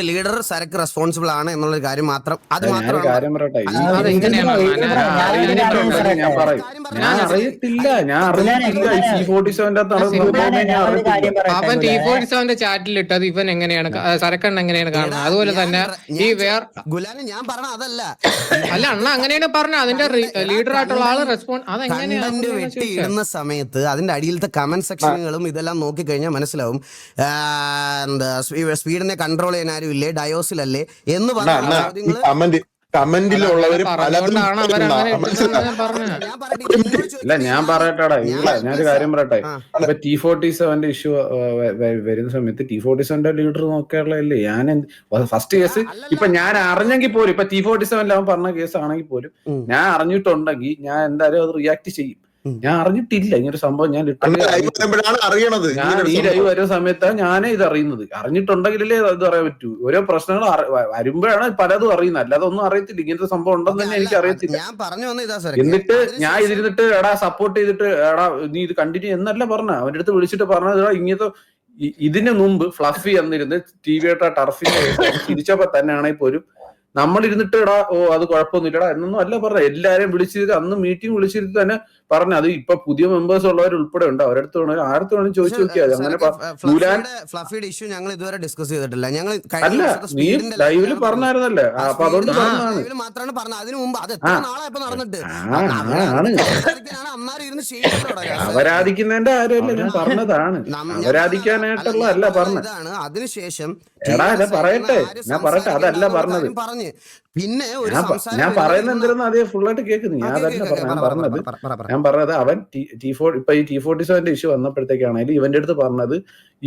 ലീഡർ സരക്ക് റെസ്പോൺസിബിൾ ആണ് എന്നുള്ളൊരു കാര്യം മാത്രം. അത് മാത്രമാണ്. അവൻ T47 ചാറ്റിലിട്ടത് ഇവൻ എങ്ങനെയാണ് സരക്കണ്ണ എങ്ങനെയാണ് കാണുന്നത്, അതുപോലെ തന്നെ ഈ ഗുലാന് ഞാൻ പറഞ്ഞ അതല്ല അല്ല അണ്ണ അങ്ങനെയാണ് പറഞ്ഞത്. അതിന്റെ ലീഡർ ആയിട്ടുള്ള ആള് റെസ്പോൺസ് കണ്ടന്റ് വെട്ടി ഇടുന്ന സമയത്ത് അതിന്റെ അടിയിലത്തെ കമന്റ് സെക്ഷനുകളും ഇതെല്ലാം നോക്കിക്കഴിഞ്ഞാൽ മനസ്സിലാവും. എന്താ സ്പീഡിനെ കൺട്രോൾ ചെയ്യാൻ ആരും ഇല്ലേ, ഡയോസിലല്ലേ എന്ന് പറഞ്ഞ കമന്റിലുള്ളവര് ഞാൻ പറയട്ടെടാ, ഞാനൊരു കാര്യം പറയട്ടെ. ഇപ്പൊ T47 ഇഷ്യൂ വരുന്ന സമയത്ത് T47 ലീഡർ നോക്കാനുള്ളതല്ലേ ഞാൻ. ഫസ്റ്റ് കേസ് ഇപ്പൊ ഞാൻ അറിഞ്ഞെങ്കിൽ പോലും, ഇപ്പൊ T47 അവൻ പറഞ്ഞ കേസ് ആണെങ്കിൽ പോലും ഞാൻ അറിഞ്ഞിട്ടുണ്ടെങ്കിൽ ഞാൻ എന്തായാലും അത് റിയാക്ട് ചെയ്യും. ഞാൻ അറിഞ്ഞിട്ടില്ല ഇങ്ങനൊരു സംഭവം. ഞാൻ അറിയണത് ഈ ലൈവ് വരുന്ന സമയത്താണ് ഞാനേ ഇത് അറിയുന്നത്. അറിഞ്ഞിട്ടുണ്ടെങ്കിലല്ലേ ഇത് അറിയാൻ പറ്റൂ. ഓരോ പ്രശ്നങ്ങൾ വരുമ്പോഴാണ് പലതും അറിയുന്നത്, അല്ലാതെ ഒന്നും അറിയത്തില്ല. ഇങ്ങനത്തെ സംഭവം ഉണ്ടെന്ന് തന്നെ എനിക്ക് അറിയത്തില്ല. എന്നിട്ട് ഞാൻ ഇതിരുന്നിട്ട് എടാ സപ്പോർട്ട് ചെയ്തിട്ട് എടാ നീ ഇത് കണ്ടിന്യൂ എന്നല്ല പറഞ്ഞ. അവന്റെ അടുത്ത് വിളിച്ചിട്ട് പറഞ്ഞത് ഇങ്ങനത്തെ ഇതിന് മുമ്പ് ഫ്ലഫി എന്നിരുന്ന് TV-യുടെ ടർഫിന്റെ തിരിച്ചപ്പോ തന്നെ ആണെങ്കിൽ പോലും നമ്മളിരുന്നിട്ട് എടാ അത് കുഴപ്പമൊന്നുമില്ലടാ എന്നൊന്നും അല്ല പറഞ്ഞ. എല്ലാരെയും വിളിച്ചിരുത്തി അന്ന് മീറ്റിംഗ് വിളിച്ചിരുത്തി തന്നെ പറഞ്ഞു. അത് ഇപ്പൊ പുതിയ മെമ്പേഴ്സ് ഉള്ളവർ ഉൾപ്പെടെ ഉണ്ട്. അവരടുത്ത് വേണമെങ്കിൽ ആരടുത്ത് വേണമെങ്കിൽ ചോദിച്ചു നോക്കിയാൽ അങ്ങനെ ഫ്ലഫിയുടെ ഇഷ്യൂ ഞങ്ങൾ ഇതുവരെ ഡിസ്കസ് ചെയ്തിട്ടില്ല. ഞങ്ങൾ അല്ല നീ ലൈവില് പറഞ്ഞായിരുന്നല്ലേ, അപ്പൊ അതുകൊണ്ട് പറഞ്ഞതാണ് മാത്രമാണ് പറഞ്ഞത്. അതിനു മുമ്പ് അത് എത്ര നാളെ ഇപ്പൊ നടന്നിട്ട് അവരാധിക്കുന്നതിന്റെ കാര്യമല്ല ഞാൻ പറഞ്ഞതാണ്. അവരാധിക്കാനായിട്ടുള്ള അല്ല പറഞ്ഞത്. അതിനുശേഷം പറയട്ടെ, ഞാൻ പറയട്ടെ, അതല്ല പറഞ്ഞത്. പിന്നെ ഞാൻ പറയുന്ന എന്തിനാ അതേ ഫുള്ളായിട്ട് കേൾക്കുന്നു. ഞാൻ അതല്ല പറഞ്ഞത്. ഞാൻ പറഞ്ഞത് അവൻ ഇപ്പൊ ഈ T47 ഇഷ്യൂ വന്നപ്പോഴത്തേക്കാണെങ്കിലും ഇവന്റെ അടുത്ത് പറഞ്ഞത്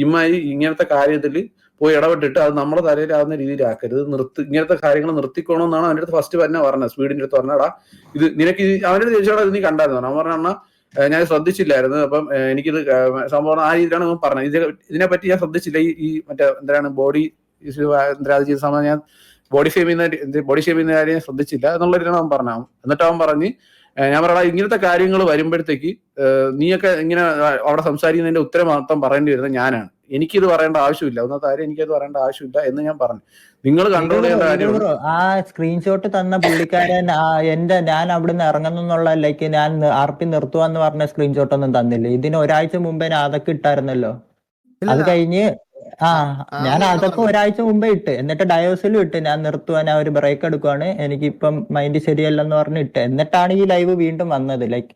ഇമ്മായി ഇങ്ങനത്തെ കാര്യത്തിൽ പോയി ഇടപെട്ടിട്ട് അത് നമ്മുടെ തലയിലാവുന്ന രീതിയിലാക്കരുത്, ഇങ്ങനത്തെ കാര്യങ്ങൾ നിർത്തിക്കോണമെന്നാണ് അവന്റെ അടുത്ത് ഫസ്റ്റ് തന്നെ പറഞ്ഞത്. സ്പീഡിന്റെ അടുത്ത് പറഞ്ഞാടാ ഇത് നിനക്ക് അവന്റെ അടുത്ത് ചോദിച്ചാടാ നീ കണ്ടായിരുന്നു. അവൻ പറഞ്ഞ ഞാൻ ശ്രദ്ധിച്ചില്ലായിരുന്നു, അപ്പം എനിക്കിത് സംഭവം ആ രീതിയിലാണ് അവൻ പറഞ്ഞത്. ഇതിനെപ്പറ്റി ഞാൻ ശ്രദ്ധിച്ചില്ല. ഈ മറ്റേ എന്താണ് ബോഡി അത് ചെയ്ത സമയം ഞാൻ ബോഡി ഷേം ചെയ്യുന്ന കാര്യം ശ്രദ്ധിച്ചില്ല എന്നുള്ള രീതിയിലാണ് അവൻ പറഞ്ഞത്. എന്നിട്ട് അവൻ പറഞ്ഞ് ഞാൻ പറയാ ഇങ്ങനത്തെ കാര്യങ്ങൾ വരുമ്പോഴത്തേക്ക് നീയൊക്കെ ഇങ്ങനെ അവിടെ സംസാരിക്കുന്നതിന്റെ ഉത്തരം മാത്രം പറയേണ്ടി വരുന്നത് ഞാനാണ്. എനിക്കിത് പറയേണ്ട ആവശ്യമില്ല, ഒന്നാമത്തെ കാര്യം എനിക്കത് പറയേണ്ട ആവശ്യമില്ല എന്ന് ഞാൻ പറഞ്ഞു. നിങ്ങൾ കൺട്രോൾ ചെയ്യേണ്ട കാര്യമാണ്. ആ സ്ക്രീൻഷോട്ട് തന്ന പുള്ളിക്കാരൻ ഞാൻ അവിടുന്ന് ഇറങ്ങുന്നുള്ള ലൈക്ക് ഞാൻ RP നിർത്തുവാന്ന് പറഞ്ഞ സ്ക്രീൻഷോട്ട് ഒന്നും തന്നില്ല. ഇതിന് ഒരാഴ്ച മുമ്പേ ഞാൻ അതൊക്കെ ഇട്ടായിരുന്നല്ലോ. അത് കഴിഞ്ഞ് ഞാൻ അതൊക്കെ ഒരാഴ്ച മുമ്പേ ഇട്ട്, എന്നിട്ട് ഡയോസിലും ഇട്ട് ഞാൻ നിർത്തുവാൻ ഒരു ബ്രേക്ക് എടുക്കുവാണ്, എനിക്കിപ്പം മൈൻഡ് ശരിയല്ലെന്ന് പറഞ്ഞ് ഇട്ട്. എന്നിട്ടാണ് ഈ ലൈവ് വീണ്ടും വന്നത്. ലൈക്ക്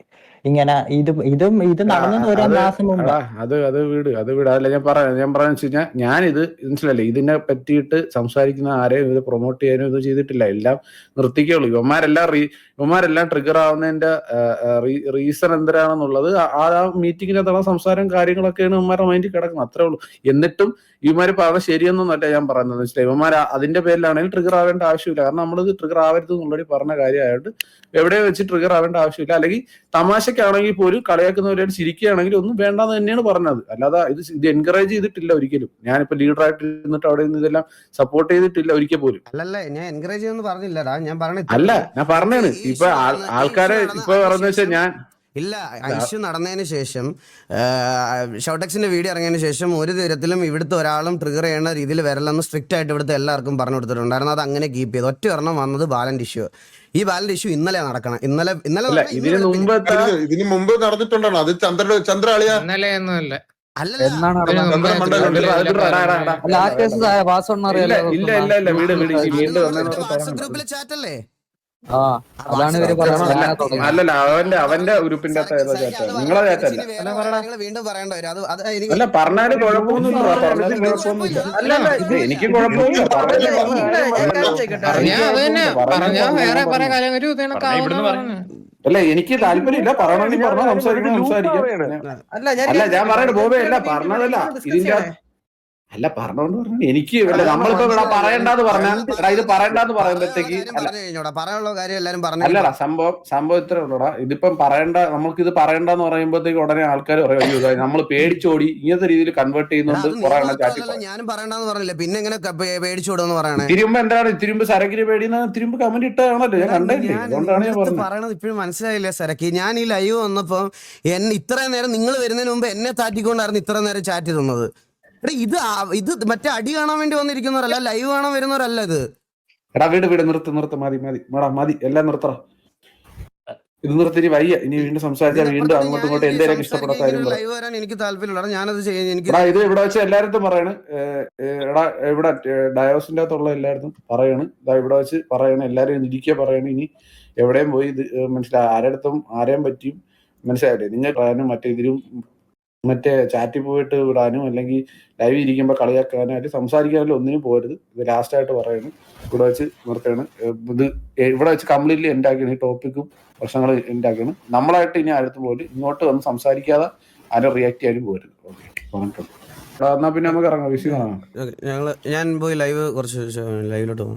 ഇങ്ങനെ ഇത് നടന്നത് ഒരു മാസം മുമ്പ്. അത് വീട് അതല്ല ഞാൻ പറയാന്ന് വെച്ച് കഴിഞ്ഞാൽ ഞാനിത് മനസ്സിലല്ലേ ഇതിനെ പറ്റിയിട്ട് സംസാരിക്കുന്ന ആരെയും ഇത് പ്രൊമോട്ട് ചെയ്യാനും ഇത് ചെയ്തിട്ടില്ല. എല്ലാം നിർത്തിക്കുള്ളൂ. ഇവന്മാരെല്ലാം ട്രിഗർ ആവുന്നതിന്റെ റീസൺ എന്തിനാണെന്നുള്ളത് ആ മീറ്റിങ്ങിനകത്തുള്ള സംസാരം കാര്യങ്ങളൊക്കെയാണ് ഇവന്മാരുടെ മൈൻഡിൽ കിടക്കുന്നത്. അത്രേ ഉള്ളൂ. എന്നിട്ടും ഇവന്മാര് പറഞ്ഞ ശരിയൊന്നുമല്ല ഞാൻ പറയുന്നത്. മനസ്സിലായി? ഇവന്മാർ അതിന്റെ പേരിലാണെങ്കിൽ ട്രിഗർ ആവേണ്ട ആവശ്യമില്ല. കാരണം നമ്മളിത് ട്രിഗർ ആവരുത് എന്നുള്ളൊരു പറഞ്ഞ കാര്യമായിട്ട് എവിടെയോ വെച്ച് ട്രിഗർ ആവേണ്ട ആവശ്യമില്ല. അല്ലെങ്കിൽ തമാശക്കാണെങ്കിൽ പോലും കളിയാക്കുന്നവരോട് ചിരിക്കുകയാണെങ്കിൽ ഒന്നും വേണ്ടെന്ന് തന്നെയാണ് പറഞ്ഞത്. അല്ലാതെ ഇത് എൻകറേജ് ചെയ്തിട്ടില്ല ഒരിക്കലും. ഞാനിപ്പോ ലീഡറായിട്ട് ഇരുന്നിട്ട് അവിടെ നിന്ന് ഇതെല്ലാം സപ്പോർട്ട് ചെയ്തിട്ടില്ല ഒരിക്കൽ പോലും. അല്ലല്ല, ഞാൻ എൻകറേജ് ചെയ്യുന്നു പറഞ്ഞില്ലടാ. ഞാൻ ഞാൻ പറഞ്ഞാണ് ഇപ്പൊ ആൾക്കാരെ ഇപ്പൊ പറഞ്ഞ വെച്ചാൽ ഞാൻ ഇല്ല, ഇഷ്യൂ നടന്നതിന് ശേഷം ഷോട്ടെക്സിന്റെ വീഡിയോ ഇറങ്ങിയതിന് ശേഷം ഒരു തരത്തിലും ഇവിടുത്തെ ഒരാളും ട്രിഗർ ചെയ്യുന്ന രീതിയിൽ വരലെന്ന് സ്ട്രിക്റ്റ് ആയിട്ട് ഇവിടുത്തെ എല്ലാവർക്കും പറഞ്ഞു കൊടുത്തിട്ടുണ്ടായിരുന്നു. അത് അങ്ങനെ കീപ്പ് ചെയ്തു. ഒറ്റ ഒരെണ്ണം വന്നത് ബാലന്റ് ഇഷ്യൂ. ഈ ബാലന്റ് ഇഷ്യൂ ഇന്നലെ നടക്കണം. ഇന്നലെ ഇതിന് മുമ്പ് നടന്നിട്ടുണ്ടാണ്. അത് ചന്ദ്രാളിയ ഇന്നലെയൊന്നുമല്ല. ഗ്രൂപ്പിലെ ചാറ്റ് അല്ലേ? അല്ലല്ല, അവന്റെ ഗ്രൂപ്പിന്റെ നിങ്ങളെ ചാറ്റല്ല. വീണ്ടും പറയേണ്ട വരും. അല്ല പറഞ്ഞാലും കുഴപ്പമൊന്നുമില്ല. എനിക്ക് കുഴപ്പമില്ല. അല്ല, എനിക്ക് താല്പര്യമില്ല. പറയണമെങ്കിൽ പറഞ്ഞോ, സംസാരിക്കാം. അല്ല ഞാൻ പറയണ ബോബേ, അല്ല പറഞ്ഞതല്ല ഇതിന്റെ അല്ല പറഞ്ഞോണ്ട് പറഞ്ഞു. എനിക്ക് നമ്മളിപ്പോ ഇവിടെ പറയണ്ടെന്ന് പറഞ്ഞാൽ ഇത് പറയണ്ടെന്ന് പറയുമ്പോഴത്തേക്ക് അല്ലടാ സംഭവം ഇത്രേ ഉള്ളൂടാ. ഇതിപ്പം പറയണ്ട, നമുക്കിത് പറയണ്ടെന്ന് പറയുമ്പോഴത്തേക്ക് ഉടനെ ആൾക്കാർ പറയും അയ്യോ നമ്മൾ പേടിച്ചോടി ഇങ്ങനത്തെ രീതിയിൽ കൺവേർട്ട് ചെയ്യുന്നുണ്ട്. ഞാനും പറയണ്ടെന്ന് പറഞ്ഞില്ല, പിന്നെ എങ്ങനെ പേടിച്ചോടുന്ന് പറയണേ? തിരുമ്പ് എന്താണ് തിരുമ്പ് സരക്കിന് പേടിയെന്ന് തിരുമ്പ് കമന്റ് ഇട്ടാണല്ലോ ഞാൻ കണ്ടില്ലേ. അതുകൊണ്ടാണ് ഞാൻ പറയണത്. ഇപ്പോഴും മനസ്സിലായില്ല സരക്ക്. ഞാൻ ഈ ലൈവ് വന്നപ്പോ ഇത്രയും നേരം നിങ്ങൾ വരുന്നതിന് മുമ്പ് എന്നെ താറ്റിക്കൊണ്ടായിരുന്നു ഇത്ര നേരം ചാറ്റ് തന്നത്. ഇത് മറ്റേ അടി കാണാൻ വേണ്ടി വന്നിരിക്കുന്നവരല്ല, ലൈവ് കാണാൻ വരുന്നവരല്ല ഇത്. എടാ വീട് നിർത്ത് മതി എല്ലാം നിർത്തറ. ഇത് നിർത്തി വയ്യ. ഇനി വീണ്ടും സംസാരിച്ചാൽ വീണ്ടും അങ്ങോട്ടും ഇങ്ങോട്ടും എന്തെങ്കിലും ഇഷ്ടപ്പെട്ട കാര്യം ലൈവ് വരാൻ എനിക്ക് താല്പര്യമില്ല. ഞാനത് ചെയ്യാൻ ഇത് ഇവിടെ വെച്ച് എല്ലായിടത്തും പറയണ്. എടാ ഇവിടെ ഡയോസിന്റെ അകത്തുള്ള എല്ലായിടത്തും പറയണ്. ഇവിടെ വെച്ച് പറയണ്. എല്ലാരും ഇരിക്കുക പറയണ്. ഇനി എവിടെയും പോയി ഇത് മനസ്സിലായി ആരടുത്തും ആരെയും പറ്റിയും മനസ്സിലായില്ലേ? നിങ്ങൾ പറയാനും ഇതിലും മറ്റേ ചാറ്റിൽ പോയിട്ട് വിടാനും അല്ലെങ്കിൽ ലൈവ് ഇരിക്കുമ്പോൾ കളിയാക്കാനോ അല്ലെങ്കിൽ സംസാരിക്കാനോ ഒന്നിനും പോരുത്. ഇത് ലാസ്റ്റ് ആയിട്ട് പറയണ്. ഇവിടെ വെച്ച് നിർത്തുകയാണ്. ഇത് ഇവിടെ വെച്ച് കംപ്ലീറ്റ്ലി എൻഡ് ആക്കിയാണ്. ഈ ടോപ്പിക്കും പ്രശ്നങ്ങൾ എൻഡ് ആക്കിയാണ്. നമ്മളായിട്ട് ഇനി അടുത്ത് പോലും ഇങ്ങോട്ട് വന്ന് സംസാരിക്കാതെ ആരും റിയാക്ട് ചെയ്യാനും പോരുത്. ഓക്കെ പറഞ്ഞിട്ടുണ്ട്. എന്നാ പിന്നെ നമുക്ക് ഇറങ്ങാം. വിഷയം ഞാൻ പോയി ലൈവിലോട്ട് പോകും.